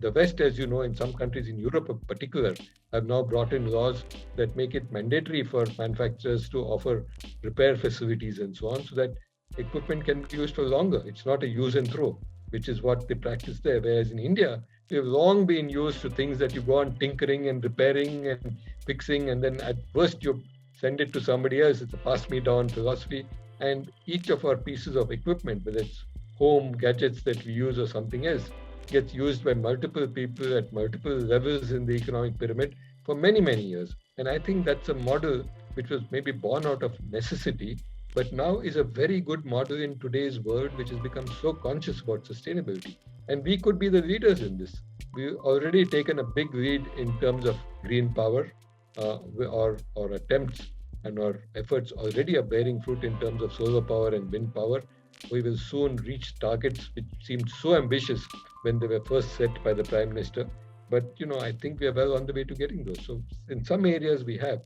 S2: The West, as you know, in some countries in Europe in particular, have now brought in laws that make it mandatory for manufacturers to offer repair facilities and so on, so that equipment can be used for longer. It's not a use and throw, which is what they practice there. Whereas in India, we have long been used to things that you go on tinkering and repairing and fixing, and then at worst you send it to somebody else. It's a pass me down philosophy. And each of our pieces of equipment, whether it's home gadgets that we use or something else, gets used by multiple people at multiple levels in the economic pyramid for many, many years. And I think that's a model which was maybe born out of necessity, but now is a very good model in today's world, which has become so conscious about sustainability. And we could be the leaders in this. We've already taken a big lead in terms of green power, or attempts, and our efforts already are bearing fruit in terms of solar power and wind power. We will soon reach targets which seemed so ambitious when they were first set by the Prime Minister. But, I think we are well on the way to getting those. So in some areas we have,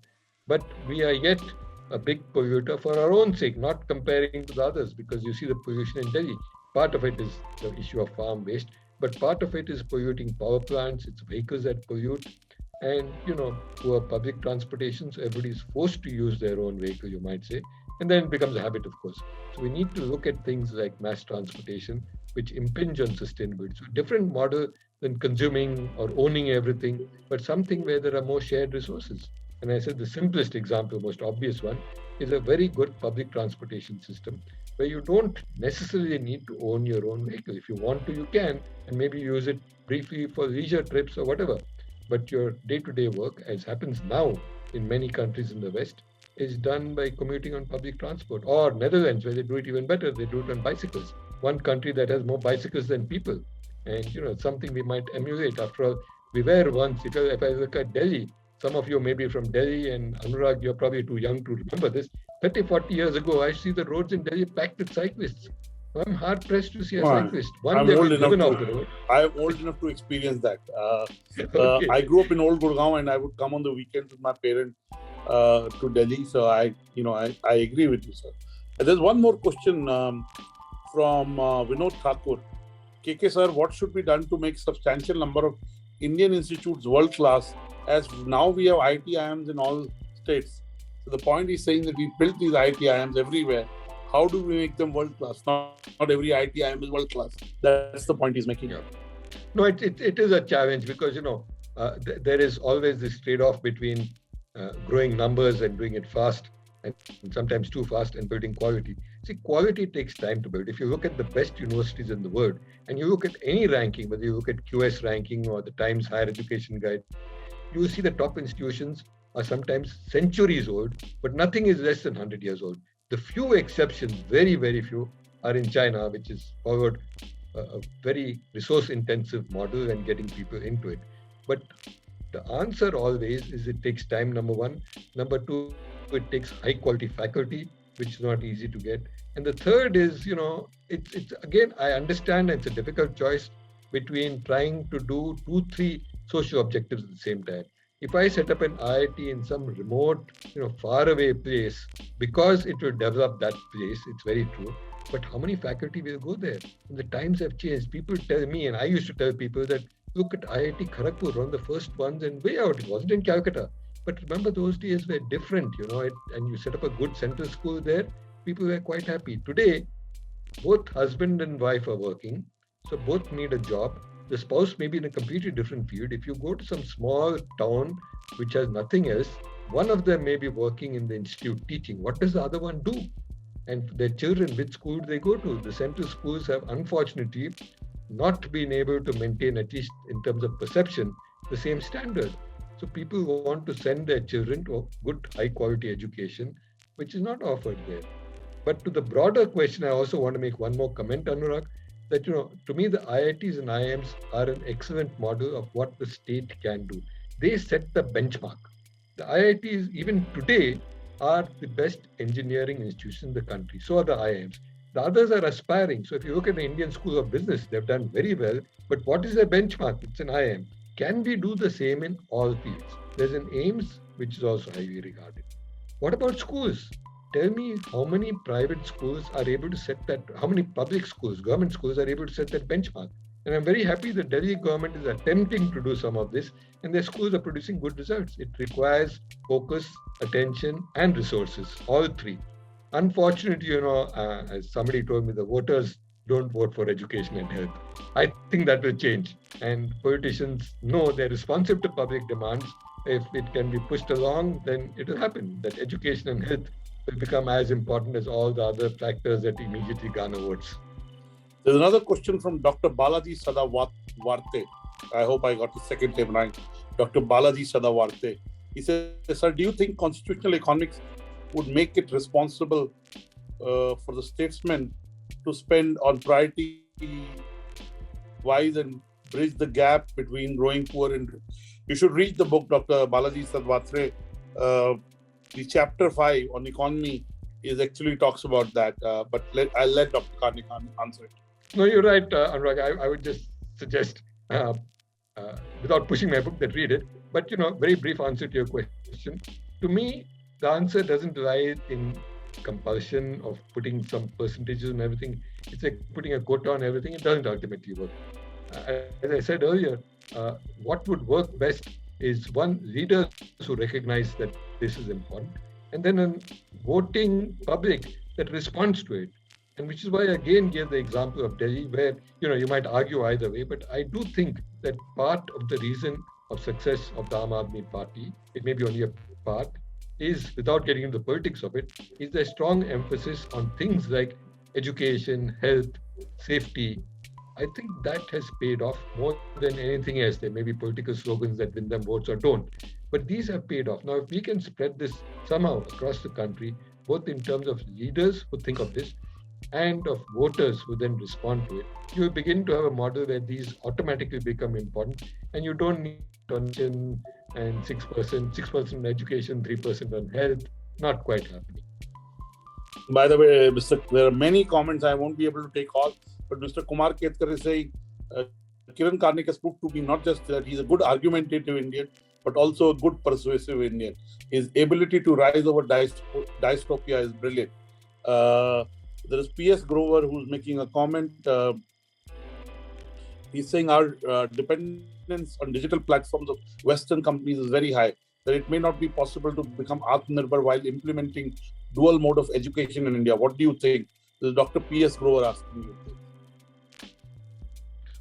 S2: but we are yet a big polluter for our own sake, not comparing to the others, because you see the pollution in Delhi. Part of it is the issue of farm waste, but part of it is polluting power plants, it's vehicles that pollute, and poor public transportation. So everybody's forced to use their own vehicle, you might say, and then it becomes a habit, of course. So we need to look at things like mass transportation, which impinge on sustainability. So a different model than consuming or owning everything, but something where there are more shared resources. And I said the simplest example, most obvious one, is a very good public transportation system where you don't necessarily need to own your own vehicle. If you want to, you can, and maybe use it briefly for leisure trips or whatever. But your day-to-day work, as happens now in many countries in the West, is done by commuting on public transport. Or Netherlands, where they do it even better, they do it on bicycles. One country that has more bicycles than people. And it's something we might emulate. After all, we were once, if I look at Delhi, some of you may be from Delhi, and Anurag, you're probably too young to remember this. 30, 40 years ago, I see the roads in Delhi packed with cyclists. I'm hard pressed to see a cyclist.
S1: I'm old enough to experience that.
S2: Okay.
S1: I grew up in Old Gurgaon, and I would come on the weekends with my parents to Delhi. So I agree with you, sir. And there's one more question from Vinod Thakur. KK sir, what should be done to make substantial number of Indian institutes world class? As now we have IITIIMs in all states. So the point is saying that we built these IITIIMs everywhere. How do we make them world class? Not every IITIIM is world class. That's the point he's making.
S2: Yeah. No, it is a challenge because there is always this trade-off between growing numbers and doing it fast, and sometimes too fast, and building quality. See, quality takes time to build. If you look at the best universities in the world, and you look at any ranking, whether you look at QS ranking or the Times Higher Education Guide, you will see the top institutions are sometimes centuries old, but nothing is less than 100 years old. The few exceptions, very, very few, are in China, which has followed a very resource-intensive model and getting people into it. But the answer always is it takes time, number one. Number two, it takes high-quality faculty, which is not easy to get. And the third is, it's again, I understand it's a difficult choice between trying to do 2-3 social objectives at the same time. If I set up an IIT in some remote, faraway place, because it will develop that place, it's very true. But how many faculty will go there? And the times have changed. People tell me, and I used to tell people that, look at IIT Kharagpur, one of the first ones, and way out. It wasn't in Calcutta. But remember, those days were different, and you set up a good central school there, people were quite happy. Today, both husband and wife are working, so both need a job. The spouse may be in a completely different field. If you go to some small town which has nothing else, one of them may be working in the institute teaching. What does the other one do? And their children, which school they go to? The central schools have unfortunately not been able to maintain, at least in terms of perception, the same standard. So people want to send their children to a good, high quality education, which is not offered there. But to the broader question, I also want to make one more comment, Anurag, that to me the IITs and IIMs are an excellent model of what the state can do. They set the benchmark. The IITs, even today, are the best engineering institutions in the country. So are the IIMs. The others are aspiring. So if you look at the Indian School of Business, they've done very well. But what is their benchmark? It's an IIM. Can we do the same in all fields? There's an AIMS, which is also highly regarded. What about schools? Tell me how many private schools are able to set that, how many public schools, government schools are able to set that benchmark. And I'm very happy the Delhi government is attempting to do some of this, and their schools are producing good results. It requires focus, attention, and resources, all three. Unfortunately, as somebody told me, the voters don't vote for education and health. I think that will change. And politicians know they're responsive to public demands. If it can be pushed along, then it will happen that education and health will become as important as all the other factors that immediately garner votes.
S1: There's another question from Dr. Balaji Sadawarte. I hope I got his second name right. Dr. Balaji Sadawarte. He says, sir, do you think constitutional economics would make it responsible for the statesmen to spend on priority wise and bridge the gap between growing poor and rich? You should read the book, Dr. Balaji Sadawatre. The chapter 5 on economy is actually talks about that. But I'll let Dr. Karnik answer it.
S2: No, you're right, Anurag. I would just suggest, without pushing my book, that read it. But, very brief answer to your question. To me, the answer doesn't lie in compulsion of putting some percentages on everything. It's like putting a quota on everything. It doesn't ultimately work. As I said earlier, what would work best is one, leaders who recognize that this is important, and then a voting public that responds to it. And which is why I again gave the example of Delhi, where you might argue either way, but I do think that part of the reason of success of the Aam Aadmi Party, it may be only a part, is, without getting into the politics of it, is the strong emphasis on things like education, health, safety. I think that has paid off more than anything else. There may be political slogans that win them votes or don't, but these have paid off. Now, if we can spread this somehow across the country, both in terms of leaders who think of this and of voters who then respond to it, you will begin to have a model where these automatically become important, and you don't need donation and 6% on education, 3% on health. Not quite happening.
S1: By the way, there are many comments. I won't be able to take all, but Mr. Kumar Ketkar is saying Kiran Karnik has proved to be not just that he's a good argumentative Indian, but also a good persuasive Indian. His ability to rise over dystopia is brilliant. There is P.S. Grover who's making a comment. He's saying our dependence on digital platforms of Western companies is very high, that it may not be possible to become Atmanirbhar while implementing dual mode of education in India. What do you think? This is Dr. P.S. Grover asking you.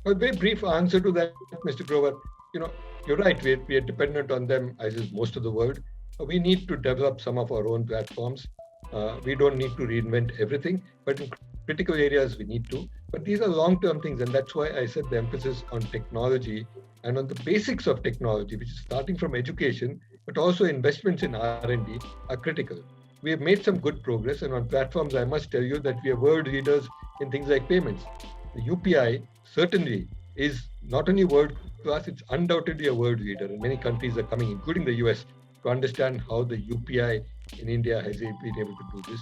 S2: A very brief answer to that, Mr. Grover. You're right. We are dependent on them, as is most of the world. We need to develop some of our own platforms. We don't need to reinvent everything, but in critical areas we need to. But these are long-term things, and that's why I said the emphasis on technology and on the basics of technology, which is starting from education, but also investments in R&D, are critical. We have made some good progress, and on platforms, I must tell you that we are world leaders in things like payments. The UPI certainly is not only world class, it's undoubtedly a world leader, and many countries are coming, including the US, to understand how the UPI in India has been able to do this.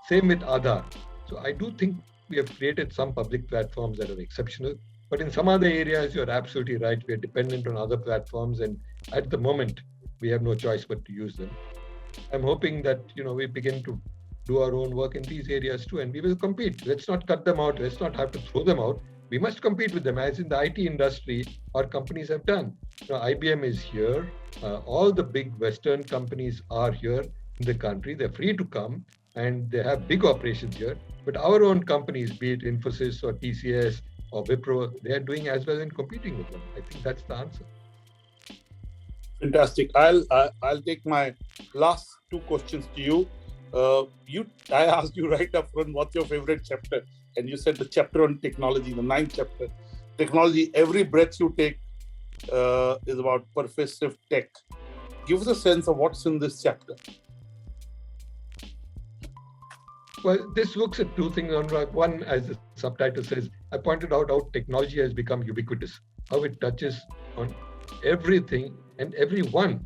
S2: Same with Aadhaar. So I do think we have created some public platforms that are exceptional, but in some other areas, you're absolutely right. We are dependent on other platforms, and at the moment, we have no choice but to use them. I'm hoping that we begin to do our own work in these areas too, and we will compete. Let's not cut them out. Let's not have to throw them out. We must compete with them, as in the IT industry, our companies have done. IBM is here. All the big Western companies are here in the country. They're free to come, and they have big operations here. But our own companies, be it Infosys or TCS or Wipro, they are doing as well in competing with them. I think that's the answer.
S1: Fantastic. I'll take my last two questions to you. I asked you right up front, what's your favorite chapter? And you said the chapter on technology, the ninth chapter. Technology, every breath you take is about pervasive tech. Give us a sense of what's in this chapter.
S2: Well, this looks at two things, Anurag. One, as the subtitle says, I pointed out how technology has become ubiquitous, how it touches on everything and everyone.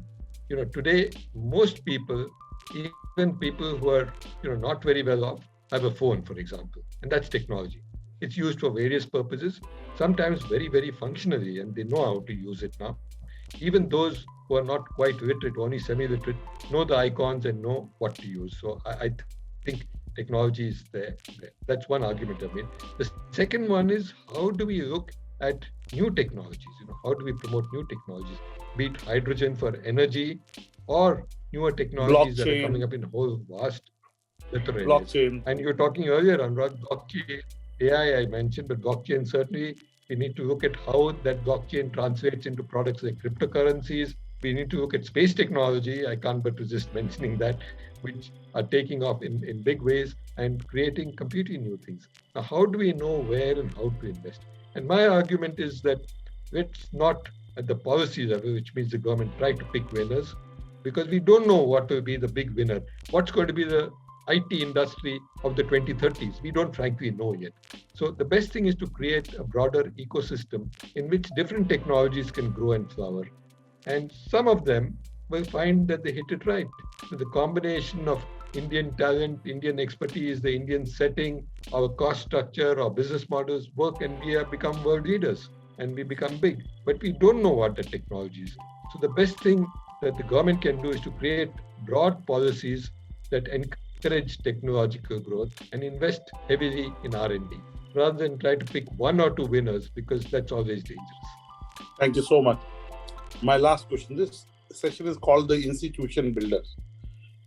S2: Today, most people, even people who are, not very well off, have a phone, for example, and that's technology. It's used for various purposes, sometimes very, very functionally, and they know how to use it now. Even those who are not quite literate, only semi-literate, know the icons and know what to use. So I think technology is there. That's one argument I made. The second one is, how do we look at new technologies? How do we promote new technologies, be it hydrogen for energy or newer technologies that are coming up in a whole vast plethora.
S1: Blockchain.
S2: And you were talking earlier, Anurag, blockchain, AI I mentioned, but blockchain certainly, we need to look at how that blockchain translates into products like cryptocurrencies. We need to look at space technology. I can't but resist mentioning that, which are taking off in big ways and creating completely new things. Now, how do we know where and how to invest? And my argument is that let's not at the policy level, which means the government, try to pick winners, because we don't know what will be the big winner. What's going to be the IT industry of the 2030s? We don't frankly know yet. So the best thing is to create a broader ecosystem in which different technologies can grow and flower. And some of them will find that they hit it right. So the combination of Indian talent, Indian expertise, the Indian setting, our cost structure, our business models work, and we have become world leaders and we become big. But we don't know what the technology is. So the best thing that the government can do is to create broad policies that encourage technological growth and invest heavily in R&D, rather than try to pick one or two winners, because that's always dangerous.
S1: Thank you so much. My last question. This session is called the Institution Builders.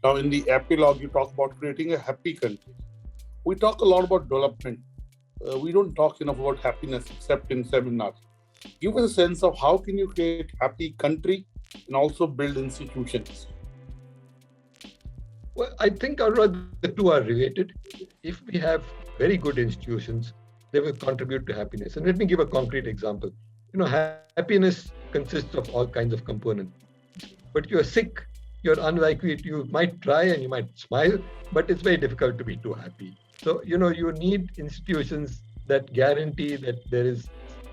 S1: Now, in the epilogue, you talk about creating a happy country. We talk a lot about development. We don't talk enough about happiness except in seminars. Give us a sense of how can you create happy country and also build institutions.
S2: Well, I think the two are related. If we have very good institutions, they will contribute to happiness. And let me give a concrete example. Happiness consists of all kinds of components. But you're sick, you're unlikely, you might try and you might smile, but it's very difficult to be too happy. So, you need institutions that guarantee that there is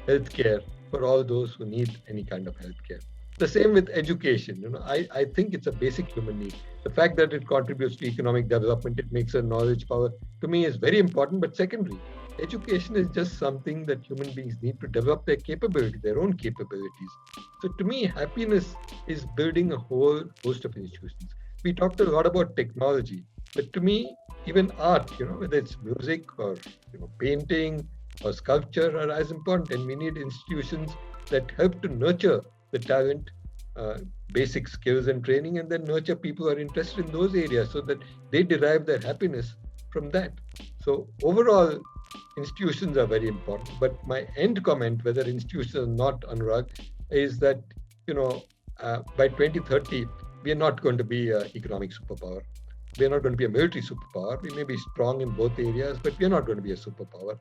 S2: healthcare for all those who need any kind of healthcare. The same with education. I think it's a basic human need. The fact that it contributes to economic development, it makes a knowledge power, to me is very important, but secondary. Education is just something that human beings need to develop their capability, their own capabilities. So to me, happiness is building a whole host of institutions. We talked a lot about technology, but to me, even art, whether it's music or painting or sculpture, are as important. And we need institutions that help to nurture the talent, basic skills and training, and then nurture people who are interested in those areas so that they derive their happiness from that. So overall, institutions are very important. But my end comment, whether institutions or not, Anurag, is that, by 2030, we are not going to be an economic superpower. We are not going to be a military superpower. We may be strong in both areas, but we are not going to be a superpower.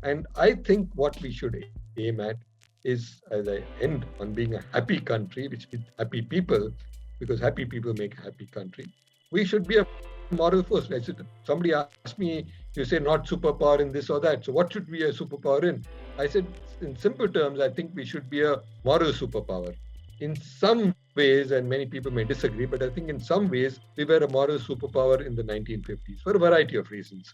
S2: And I think what we should aim at is, as I end, on being a happy country, which means happy people, because happy people make a happy country. We should be a moral force. Somebody asked me, you say not superpower in this or that. So what should be a superpower in? I said, in simple terms, I think we should be a moral superpower. In some ways, and many people may disagree, but I think in some ways, we were a moral superpower in the 1950s for a variety of reasons.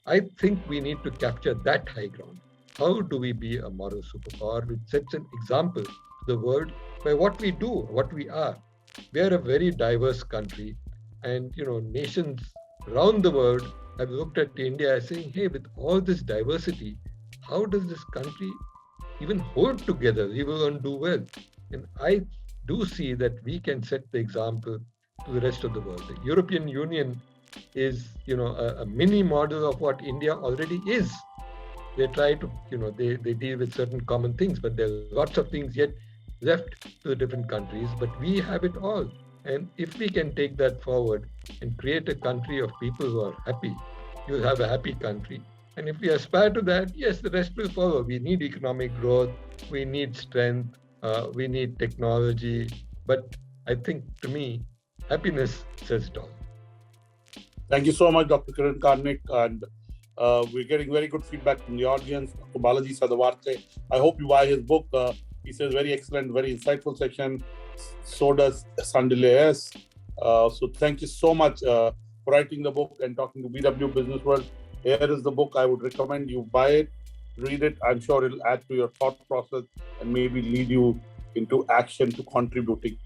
S2: I think we need to capture that high ground. How do we be a moral superpower which sets an example to the world by what we do, what we are? We are a very diverse country, and nations around the world have looked at India as saying, hey, with all this diversity, how does this country even hold together? We will do well. And I do see that we can set the example to the rest of the world. The European Union is, a mini model of what India already is. They try to, they deal with certain common things, but there are lots of things yet left to the different countries. But we have it all. And if we can take that forward and create a country of people who are happy, you'll have a happy country. And if we aspire to that, yes, the rest will follow. We need economic growth, we need strength, we need technology. But I think, to me, happiness says it all.
S1: Thank you so much, Dr. Kiran Karnik. And we're getting very good feedback from the audience. Dr. Balaji Sadavarte, I hope you buy his book. He says very excellent, very insightful section. So does Sandile S. So thank you so much for writing the book and talking to BW Business World. Here is the book. I would recommend you buy it, read it. I'm sure it'll add to your thought process and maybe lead you into action to contributing.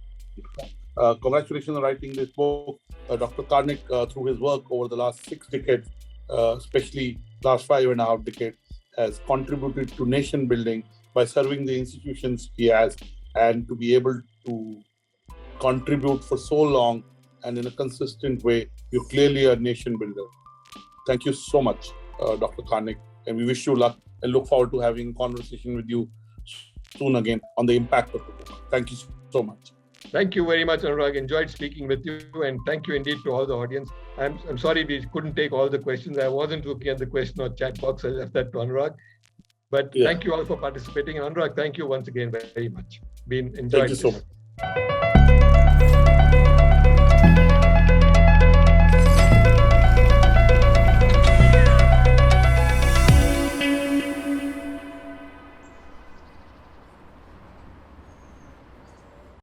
S1: Congratulations on writing this book. Dr. Karnik, through his work over the last 6 decades, especially last 5.5 decades, has contributed to nation building by serving the institutions he has, and to be able to contribute for so long and in a consistent way, you're clearly a nation builder. Thank you so much, Dr. Karnik, and we wish you luck and look forward to having a conversation with you soon again on the impact of the book. Thank you so much.
S2: Thank you very much, Anurag. Enjoyed speaking with you, and thank you indeed to all the audience. I'm sorry we couldn't take all the questions. I wasn't looking at the question or chat box. I left that to Anurag. But Thank you all for participating. And Anurag, thank you once again very much. Been enjoyed.
S1: Thank you so much.